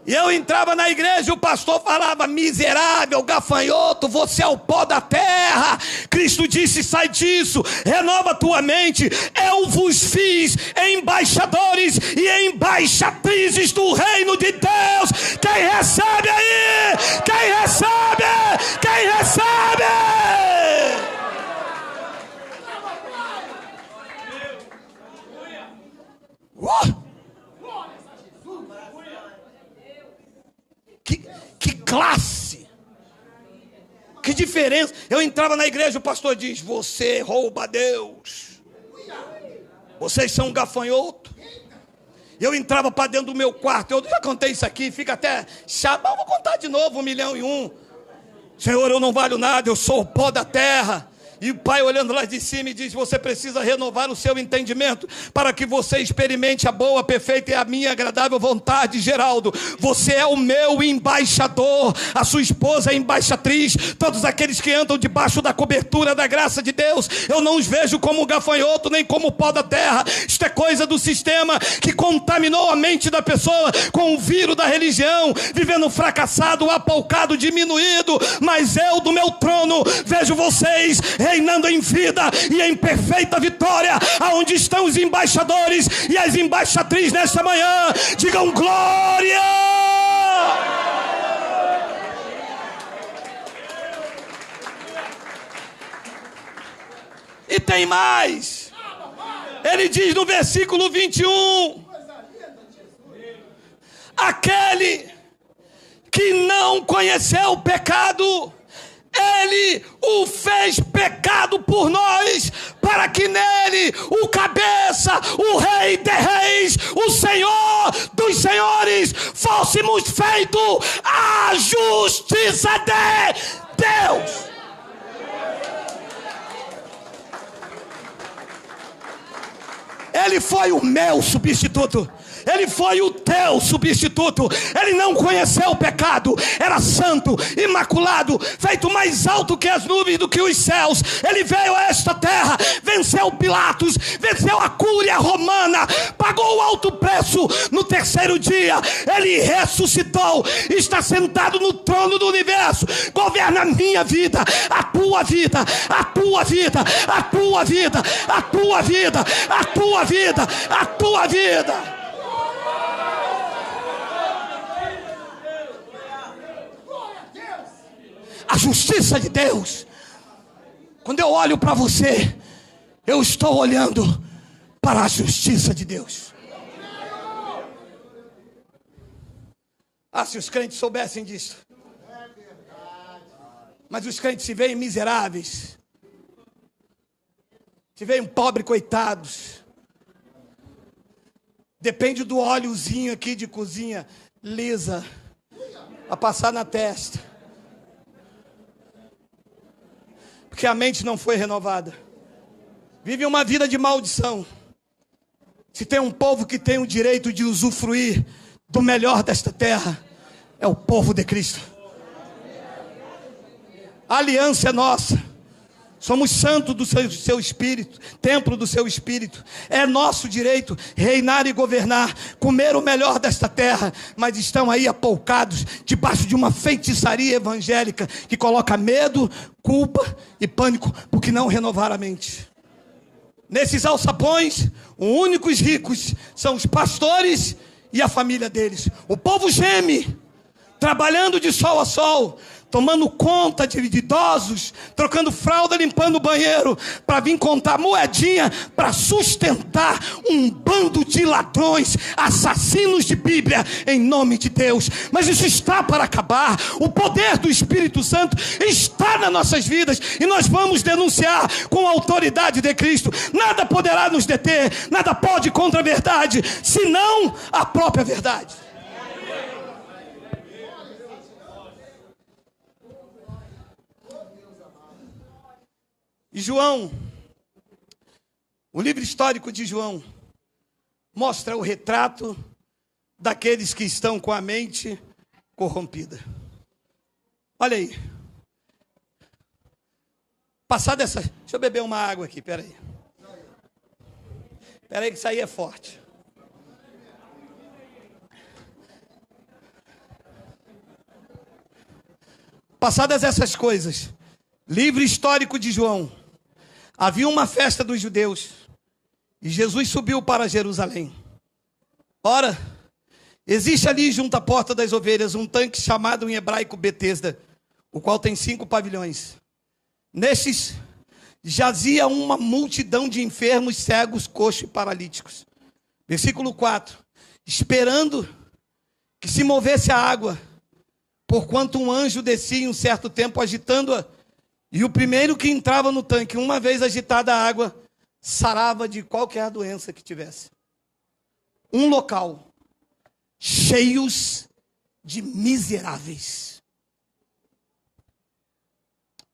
A: E eu entrava na igreja, o pastor falava: miserável, gafanhoto, você é o pó da terra. Cristo disse: sai disso, renova tua mente. Eu vos fiz embaixadores e embaixatrizes do reino de Deus. Quem recebe aí? Quem recebe? Quem recebe? Que classe! Que diferença! Eu entrava na igreja, o pastor diz: você rouba a Deus. Vocês são um gafanhoto. Eu entrava para dentro do meu quarto. Eu já contei isso aqui, fica até chato. Mas eu vou contar de novo, 1.000.001. Senhor, eu não valho nada, eu sou o pó da terra. E o pai olhando lá de cima e diz: você precisa renovar o seu entendimento para que você experimente a boa, perfeita e a minha agradável vontade. Geraldo, você é o meu embaixador, a sua esposa é embaixatriz. Todos aqueles que andam debaixo da cobertura da graça de Deus, eu não os vejo como gafanhoto nem como pó da terra. Isto é coisa do sistema que contaminou a mente da pessoa com o vírus da religião, vivendo fracassado, apoucado, diminuído. Mas eu, do meu trono, vejo vocês reinando em vida e em perfeita vitória, aonde estão os embaixadores e as embaixatrizes nesta manhã. Digam glória! E tem mais. Ele diz no versículo 21: aquele que não conheceu o pecado, Ele o fez pecado por nós, para que nele, o cabeça, o rei de reis, o senhor dos senhores, fôssemos feitos a justiça de Deus. Ele foi o meu substituto. Ele foi o teu substituto. Ele não conheceu o pecado, era santo, imaculado, feito mais alto que as nuvens, do que os céus. Ele veio a esta terra, venceu Pilatos, venceu a cúria romana, pagou o alto preço. No terceiro dia ele ressuscitou, está sentado no trono do universo, governa a minha vida, a tua vida, a tua vida, a tua vida, a tua vida, a tua vida, a tua vida. A justiça de Deus. Quando eu olho para você, eu estou olhando para a justiça de Deus. Ah, se os crentes soubessem disso. Mas os crentes se veem miseráveis, se veem pobres, coitados. Depende do óleozinho aqui de cozinha, lisa, a passar na testa. Porque a mente não foi renovada. Vive uma vida de maldição. Se tem um povo que tem o direito de usufruir do melhor desta terra, é o povo de Cristo. A aliança é nossa. Somos santos do seu Espírito, templo do seu Espírito. É nosso direito reinar e governar, comer o melhor desta terra. Mas estão aí apoucados debaixo de uma feitiçaria evangélica que coloca medo, culpa e pânico, porque não renovaram a mente. Nesses alçapões, os únicos ricos são os pastores e a família deles. O povo geme, trabalhando de sol a sol, tomando conta de idosos, trocando fralda, limpando o banheiro, para vir contar moedinha, para sustentar um bando de ladrões, assassinos de Bíblia, em nome de Deus. Mas isso está para acabar. O poder do Espírito Santo está nas nossas vidas, e nós vamos denunciar com a autoridade de Cristo. Nada poderá nos deter, nada pode contra a verdade, senão a própria verdade. E João, o livro histórico de João, mostra o retrato daqueles que estão com a mente corrompida. Olha aí. Passada essa... Deixa eu beber uma água aqui, peraí. Peraí que isso aí é forte. Passadas essas coisas, livro histórico de João, havia uma festa dos judeus, e Jesus subiu para Jerusalém. Ora, existe ali junto à porta das ovelhas um tanque chamado em hebraico Betesda, o qual tem 5 pavilhões. Nestes jazia uma multidão de enfermos, cegos, coxos e paralíticos. Versículo 4. Esperando que se movesse a água, porquanto um anjo descia em um certo tempo agitando-a, e o primeiro que entrava no tanque, uma vez agitada a água, sarava de qualquer doença que tivesse. Um local cheios de miseráveis.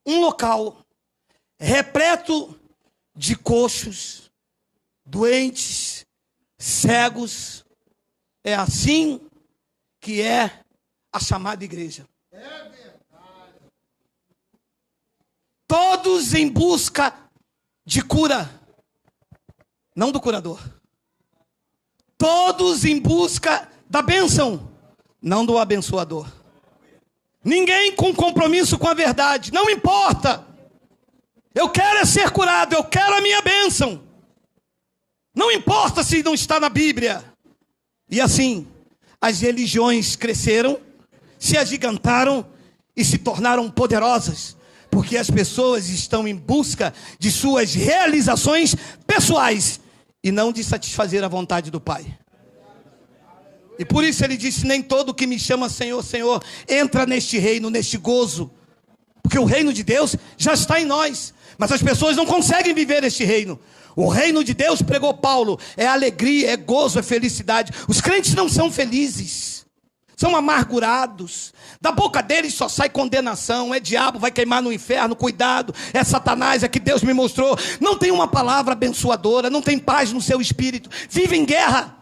A: Um local repleto de coxos, doentes, cegos. É assim que é a chamada igreja. Todos em busca de cura, não do curador. Todos em busca da bênção, não do abençoador. Ninguém com compromisso com a verdade. Não importa. Eu quero é ser curado, eu quero a minha bênção. Não importa se não está na Bíblia. E assim, as religiões cresceram, se agigantaram e se tornaram poderosas. Porque as pessoas estão em busca de suas realizações pessoais e não de satisfazer a vontade do Pai. E por isso ele disse: nem todo que me chama Senhor, Senhor, entra neste reino, neste gozo. Porque o reino de Deus já está em nós. Mas as pessoas não conseguem viver este reino. O reino de Deus, pregou Paulo, é alegria, é gozo, é felicidade. Os crentes não são felizes. São amargurados. Da boca deles só sai condenação. É diabo, vai queimar no inferno, cuidado. É Satanás, é que Deus me mostrou. Não tem uma palavra abençoadora, não tem paz no seu espírito. Vive em guerra.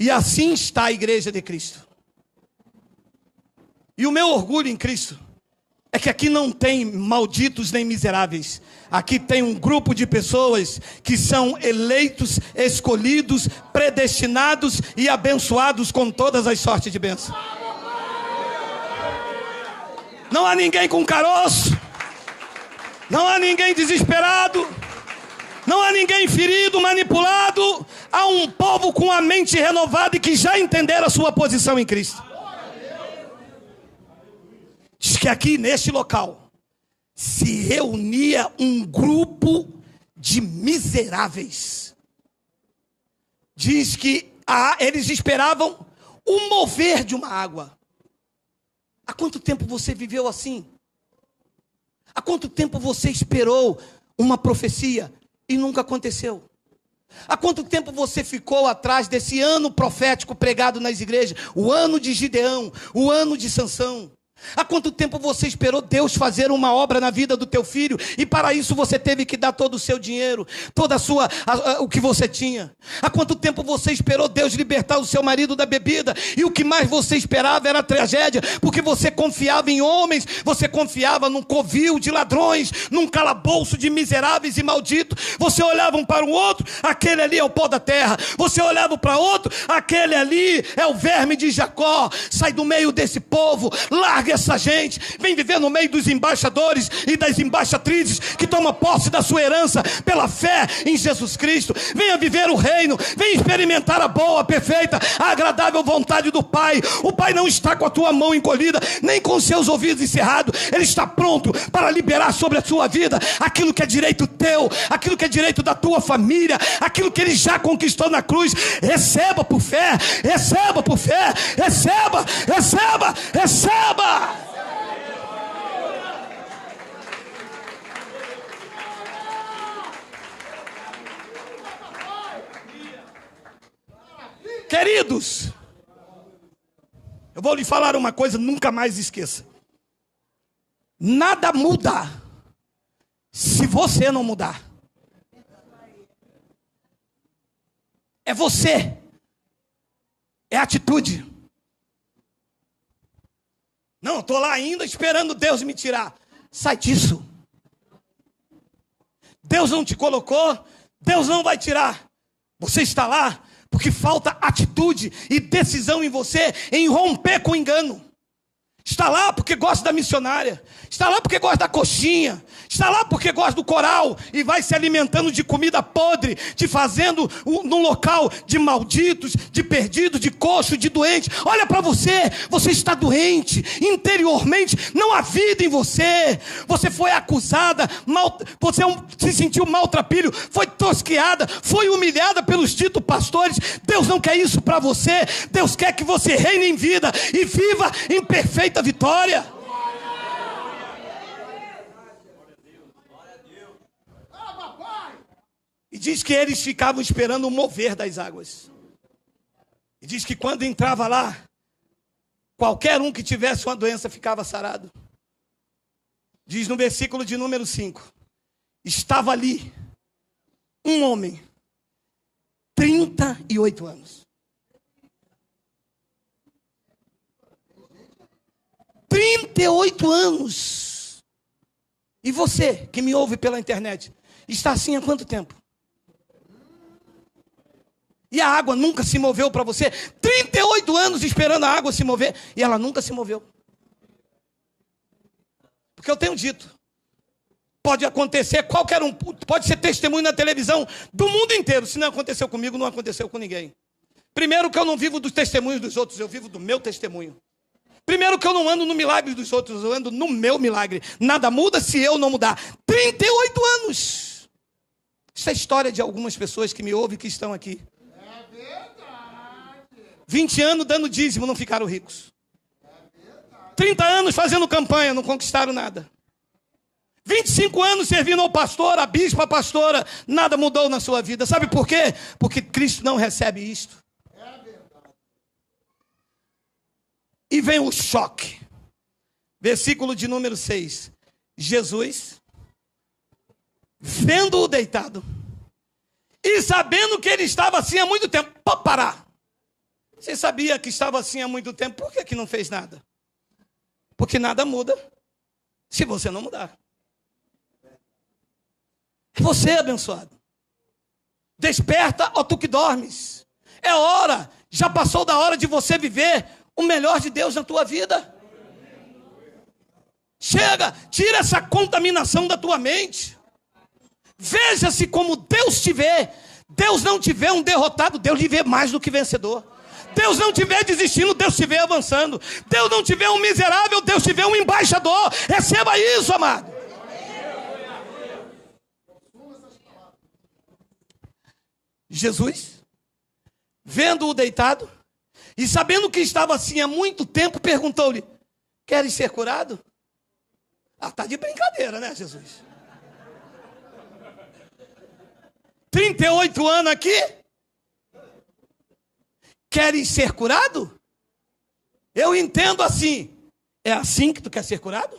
A: E assim está a igreja de Cristo. E o meu orgulho em Cristo é que aqui não tem malditos nem miseráveis. Aqui tem um grupo de pessoas que são eleitos, escolhidos, predestinados e abençoados com todas as sortes de bênção. Não há ninguém com caroço. Não há ninguém desesperado. Não há ninguém ferido, manipulado. Há um povo com a mente renovada e que já entenderam a sua posição em Cristo. Diz que aqui neste local se reunia um grupo de miseráveis. Diz que eles esperavam o mover de uma água. Há quanto tempo você viveu assim? Há quanto tempo você esperou uma profecia e nunca aconteceu? Há quanto tempo você ficou atrás desse ano profético pregado nas igrejas? O ano de Gideão, o ano de Sansão. Há quanto tempo você esperou Deus fazer uma obra na vida do teu filho e para isso você teve que dar todo o seu dinheiro, toda o que você tinha? Há quanto tempo você esperou Deus libertar o seu marido da bebida e o que mais você esperava era a tragédia, porque você confiava em homens, você confiava num covil de ladrões, num calabouço de miseráveis e malditos. Você olhava um para o outro, aquele ali é o pó da terra. Você olhava para outro, aquele ali é o verme de Jacó. Sai do meio desse povo, larga essa gente, vem viver no meio dos embaixadores e das embaixatrizes que tomam posse da sua herança pela fé em Jesus Cristo. Venha viver o reino, venha experimentar a boa, perfeita, a agradável vontade do Pai. O Pai não está com a tua mão encolhida, nem com os seus ouvidos encerrados. Ele está pronto para liberar sobre a sua vida aquilo que é direito teu, aquilo que é direito da tua família, aquilo que Ele já conquistou na cruz. Receba por fé, receba por fé, receba, receba, receba. Queridos, eu vou lhe falar uma coisa, nunca mais esqueça. Nada muda se você não mudar. É você, é atitude. Não, estou lá ainda esperando Deus me tirar. Sai disso. Deus não te colocou, Deus não vai tirar. Você está lá porque falta atitude e decisão em você em romper com o engano. Está lá porque gosta da missionária. Está lá porque gosta da coxinha. Está lá porque gosta do coral e vai se alimentando de comida podre, te fazendo num local de malditos, de perdidos, de coxo, de doente. Olha para você, você está doente interiormente, não há vida em você. Você foi acusada, você se sentiu maltrapilho, foi tosqueada, foi humilhada pelos ditos pastores. Deus não quer isso para você. Deus quer que você reine em vida e viva em perfeita vitória. E diz que eles ficavam esperando o mover das águas. E diz que quando entrava lá, qualquer um que tivesse uma doença ficava sarado. Diz no versículo de número 5: estava ali um homem, 38 anos. 38 anos. E você, que me ouve pela internet, está assim há quanto tempo? E a água nunca se moveu para você? 38 anos esperando a água se mover e ela nunca se moveu. Porque eu tenho dito, pode acontecer, qualquer um, pode ser testemunho na televisão do mundo inteiro. Se não aconteceu comigo, não aconteceu com ninguém. Primeiro que eu não vivo dos testemunhos dos outros, eu vivo do meu testemunho. Primeiro que eu não ando no milagre dos outros, eu ando no meu milagre. Nada muda se eu não mudar. 38 anos. Isso é a história de algumas pessoas que me ouvem e que estão aqui. 20 anos dando dízimo, não ficaram ricos. 30 anos fazendo campanha, não conquistaram nada. 25 anos servindo ao pastor, a bispa, a pastora, nada mudou na sua vida. Sabe por quê? Porque Cristo não recebe isto. E vem o choque. Versículo de número 6. Jesus, vendo-o deitado, e sabendo que ele estava assim há muito tempo, pode parar. Você sabia que estava assim há muito tempo, por que não fez nada? Porque nada muda se você não mudar. É você, abençoado. Desperta, ó tu que dormes. É hora, já passou da hora de você viver o melhor de Deus na tua vida. Chega, tira essa contaminação da tua mente. Veja-se como Deus te vê. Deus não te vê um derrotado, Deus te vê mais do que vencedor. Deus não te vê desistindo, Deus te vê avançando. Deus não te vê um miserável, Deus te vê um embaixador. Receba isso, amado. Jesus, vendo-o deitado e sabendo que estava assim há muito tempo, perguntou-lhe: queres ser curado? Tá de brincadeira, né, Jesus? 38 anos aqui? Queres ser curado? Eu entendo assim. É assim que tu quer ser curado?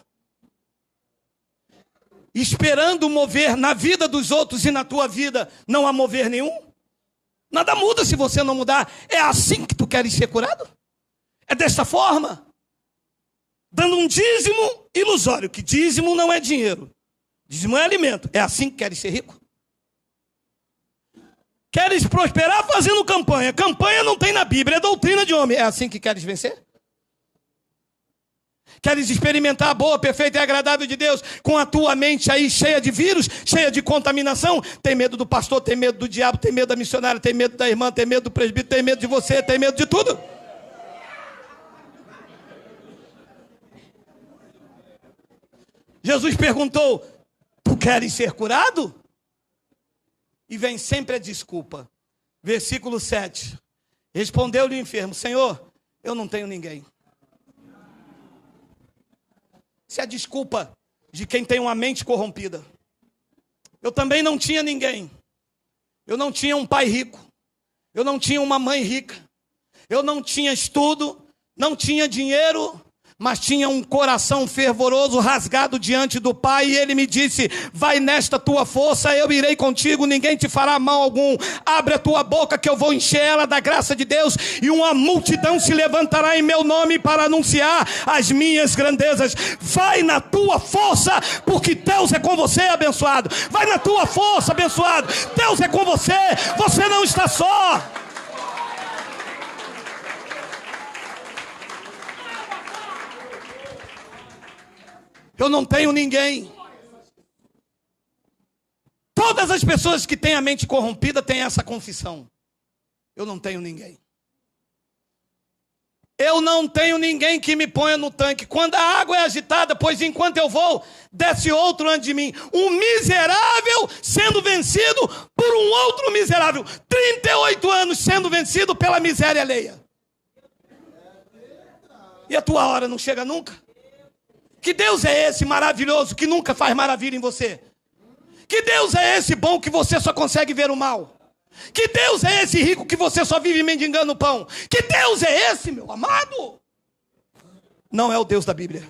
A: Esperando mover na vida dos outros e na tua vida não há mover nenhum? Nada muda se você não mudar. É assim que tu queres ser curado? É desta forma? Dando um dízimo ilusório, que dízimo não é dinheiro. Dízimo é alimento. É assim que queres ser rico? Queres prosperar fazendo campanha. Campanha não tem na Bíblia, é doutrina de homem. É assim que queres vencer? Queres experimentar a boa, perfeita e agradável de Deus com a tua mente aí cheia de vírus, cheia de contaminação? Tem medo do pastor, tem medo do diabo, tem medo da missionária, tem medo da irmã, tem medo do presbítero, tem medo de você, tem medo de tudo? Jesus perguntou: tu queres ser curado? E vem sempre a desculpa. Versículo 7. Respondeu-lhe o enfermo: Senhor, eu não tenho ninguém. Isso é a desculpa de quem tem uma mente corrompida. Eu também não tinha ninguém. Eu não tinha um pai rico. Eu não tinha uma mãe rica. Eu não tinha estudo, não tinha dinheiro, mas tinha um coração fervoroso, rasgado diante do Pai, e Ele me disse: vai nesta tua força, eu irei contigo, ninguém te fará mal algum. Abre a tua boca que eu vou encher ela da graça de Deus, e uma multidão se levantará em meu nome para anunciar as minhas grandezas. Vai na tua força, porque Deus é com você, abençoado. Vai na tua força, abençoado. Deus é com você, você não está só. Eu não tenho ninguém. Todas as pessoas que têm a mente corrompida têm essa confissão: eu não tenho ninguém. Eu não tenho ninguém que me ponha no tanque. Quando a água é agitada, pois enquanto eu vou, desce outro antes de mim. Um miserável sendo vencido por um outro miserável. 38 anos sendo vencido pela miséria alheia. E a tua hora não chega nunca? Que Deus é esse maravilhoso que nunca faz maravilha em você? Que Deus é esse bom que você só consegue ver o mal? Que Deus é esse rico que você só vive mendigando o pão? Que Deus é esse, meu amado? Não é o Deus da Bíblia.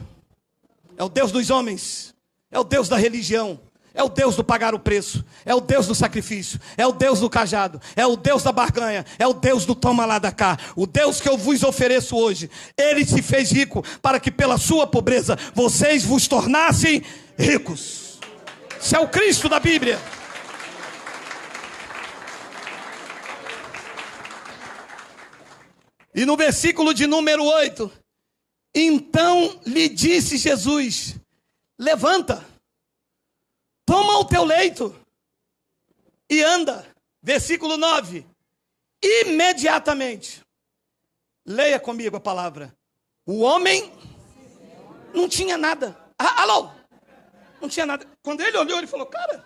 A: É o Deus dos homens. É o Deus da religião. É o Deus do pagar o preço. É o Deus do sacrifício. É o Deus do cajado. É o Deus da barganha. É o Deus do toma lá da cá. O Deus que eu vos ofereço hoje. Ele se fez rico para que pela sua pobreza vocês vos tornassem ricos. Esse é o Cristo da Bíblia. E no versículo de número 8. Então lhe disse Jesus: levanta, toma o teu leito e anda. Versículo 9. Imediatamente. Leia comigo a palavra. O homem não tinha nada. Alô? Não tinha nada. Quando ele olhou, ele falou: cara,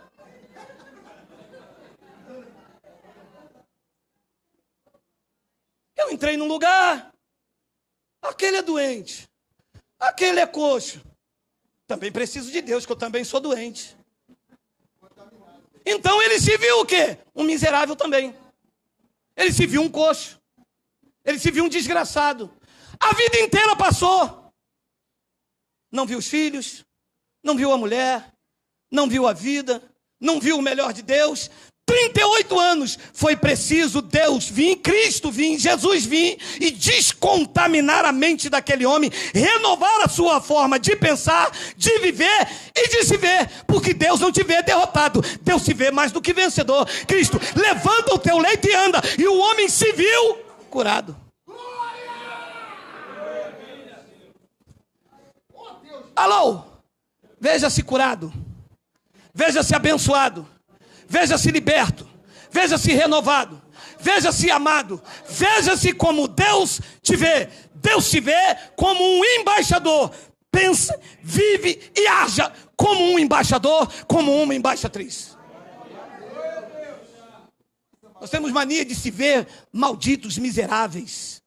A: eu entrei num lugar, aquele é doente, aquele é coxo. Também preciso de Deus, que eu também sou doente. Então ele se viu o quê? Um miserável também. Ele se viu um coxo. Ele se viu um desgraçado. A vida inteira passou. Não viu os filhos, não viu a mulher, não viu a vida, não viu o melhor de Deus. 38 anos foi preciso Deus vir, Cristo vir, Jesus vir e descontaminar a mente daquele homem, renovar a sua forma de pensar, de viver e de se ver, porque Deus não te vê derrotado, Deus te vê mais do que vencedor. Cristo, levanta o teu leito e anda, e o homem se viu curado. Alô, veja-se curado, veja-se abençoado, veja-se liberto, veja-se renovado, veja-se amado, veja-se como Deus te vê. Deus te vê como um embaixador. Pensa, vive e haja como um embaixador, como uma embaixatriz. Nós temos mania de se ver malditos, miseráveis.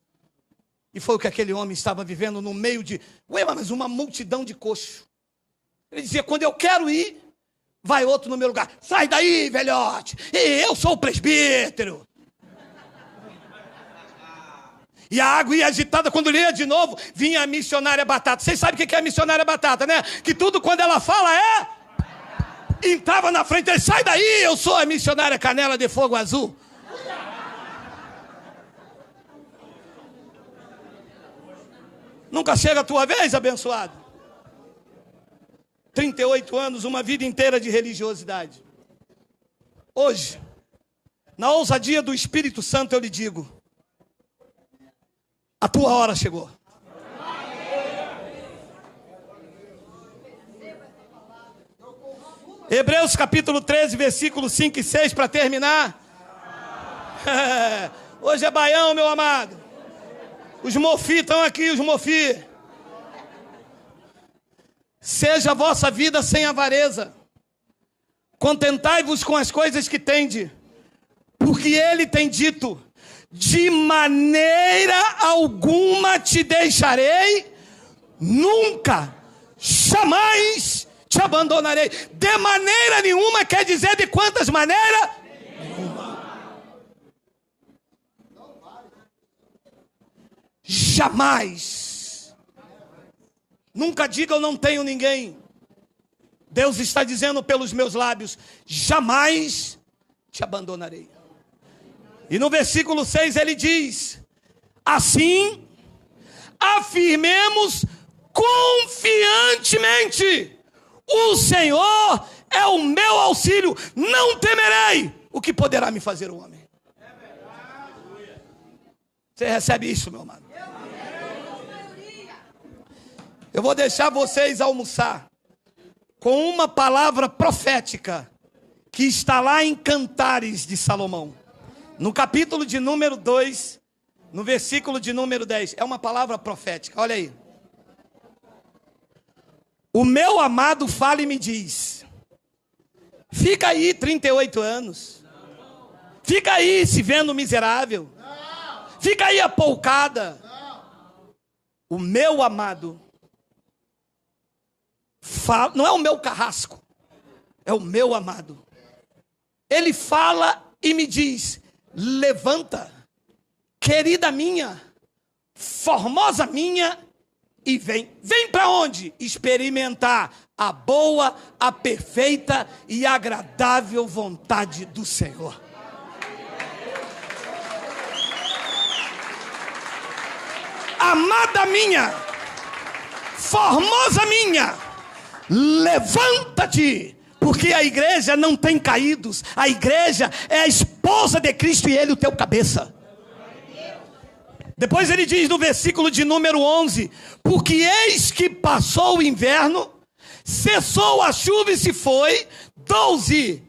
A: E foi o que aquele homem estava vivendo no meio de... mas uma multidão de coxos. Ele dizia, quando eu quero ir, vai outro no meu lugar. Sai daí, velhote. E eu sou o presbítero. E a água ia agitada. Quando lia de novo, vinha a missionária Batata. Vocês sabem o que é a missionária Batata, né? Que tudo quando ela fala entrava na frente. Ele, sai daí, eu sou a missionária Canela de Fogo Azul. Nunca chega a tua vez, abençoado. 38 anos, uma vida inteira de religiosidade. Hoje, na ousadia do Espírito Santo, eu lhe digo, a tua hora chegou. Hebreus capítulo 13, versículos 5 e 6, para terminar. Hoje é baião, meu amado. Os mofi estão aqui, os mofi. Seja a vossa vida sem avareza. Contentai-vos com as coisas que tendes, porque ele tem dito, de maneira alguma te deixarei, nunca, jamais te abandonarei. De maneira nenhuma quer dizer de quantas maneiras? Nenhuma. Jamais. Nunca diga eu não tenho ninguém. Deus está dizendo pelos meus lábios, jamais te abandonarei. E no versículo 6 ele diz, assim, afirmemos confiantemente, o Senhor é o meu auxílio, não temerei o que poderá me fazer o homem. Você recebe isso, meu amado? Eu vou deixar vocês almoçar com uma palavra profética que está lá em Cantares de Salomão. No capítulo de número 2, no versículo de número 10. É uma palavra profética, olha aí. O meu amado fala e me diz, fica aí 38 anos. Fica aí se vendo miserável. Fica aí apoucada. O meu amado fala, não é o meu carrasco, é o meu amado. Ele fala e me diz, levanta, querida minha, formosa minha, e vem. Vem para onde? Experimentar a boa, a perfeita e agradável vontade do Senhor. Amada minha, formosa minha, levanta-te, porque a igreja não tem caídos, a igreja é a esposa de Cristo e ele o teu cabeça. Depois ele diz no versículo de número 11, porque eis que passou o inverno, cessou a chuva e se foi. 12,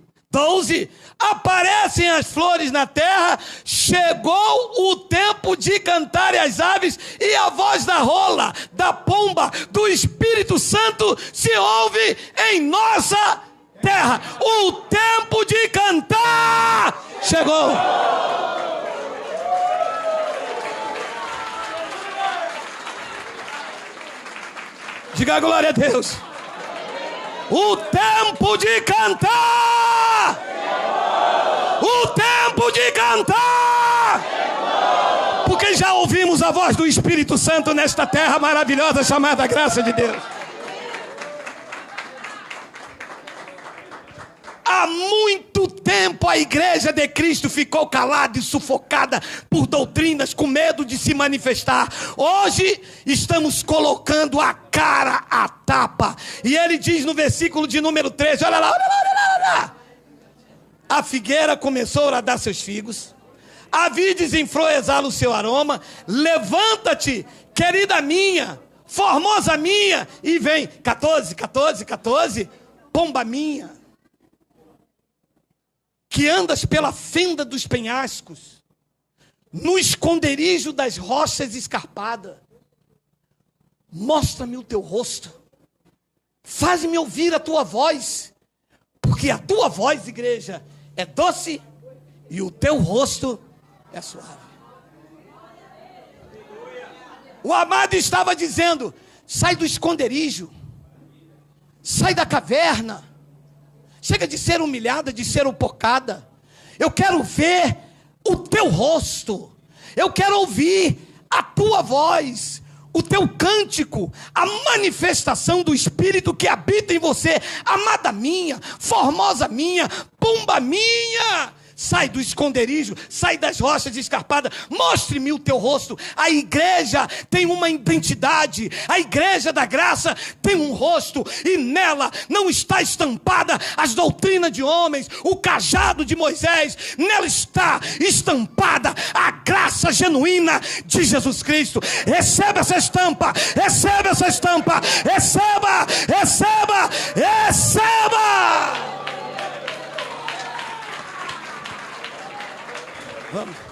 A: aparecem as flores na terra, chegou o tempo de cantarem as aves, e a voz da rola, da pomba, do Espírito Santo se ouve em nossa terra. O tempo de cantar chegou. Diga glória a Deus. O tempo de cantar. O tempo de cantar. Porque já ouvimos a voz do Espírito Santo nesta terra maravilhosa chamada graça de Deus. Há muito tempo a igreja de Cristo ficou calada e sufocada por doutrinas, com medo de se manifestar. Hoje estamos colocando a cara à tapa. E ele diz no versículo de número 13, olha lá, olha lá, olha lá, olha lá. A figueira começou a dar seus figos, a vide desenfreou exala o seu aroma. Levanta-te, querida minha, formosa minha, e vem. 14, 14, 14. Pomba minha, que andas pela fenda dos penhascos, no esconderijo das rochas escarpadas, mostra-me o teu rosto, faz-me ouvir a tua voz, porque a tua voz, igreja, é doce e o teu rosto é suave. O amado estava dizendo: sai do esconderijo, sai da caverna, chega de ser humilhada, de ser opocada. Eu quero ver o teu rosto, eu quero ouvir a tua voz, o teu cântico, a manifestação do Espírito que habita em você. Amada minha, formosa minha, pomba minha, sai do esconderijo, sai das rochas escarpadas, mostre-me o teu rosto. A igreja tem uma identidade, a igreja da graça tem um rosto, e nela não está estampada as doutrinas de homens, o cajado de Moisés. Nela está estampada a graça genuína de Jesus Cristo. Receba essa estampa, receba essa estampa, receba, receba, receba. Vamos.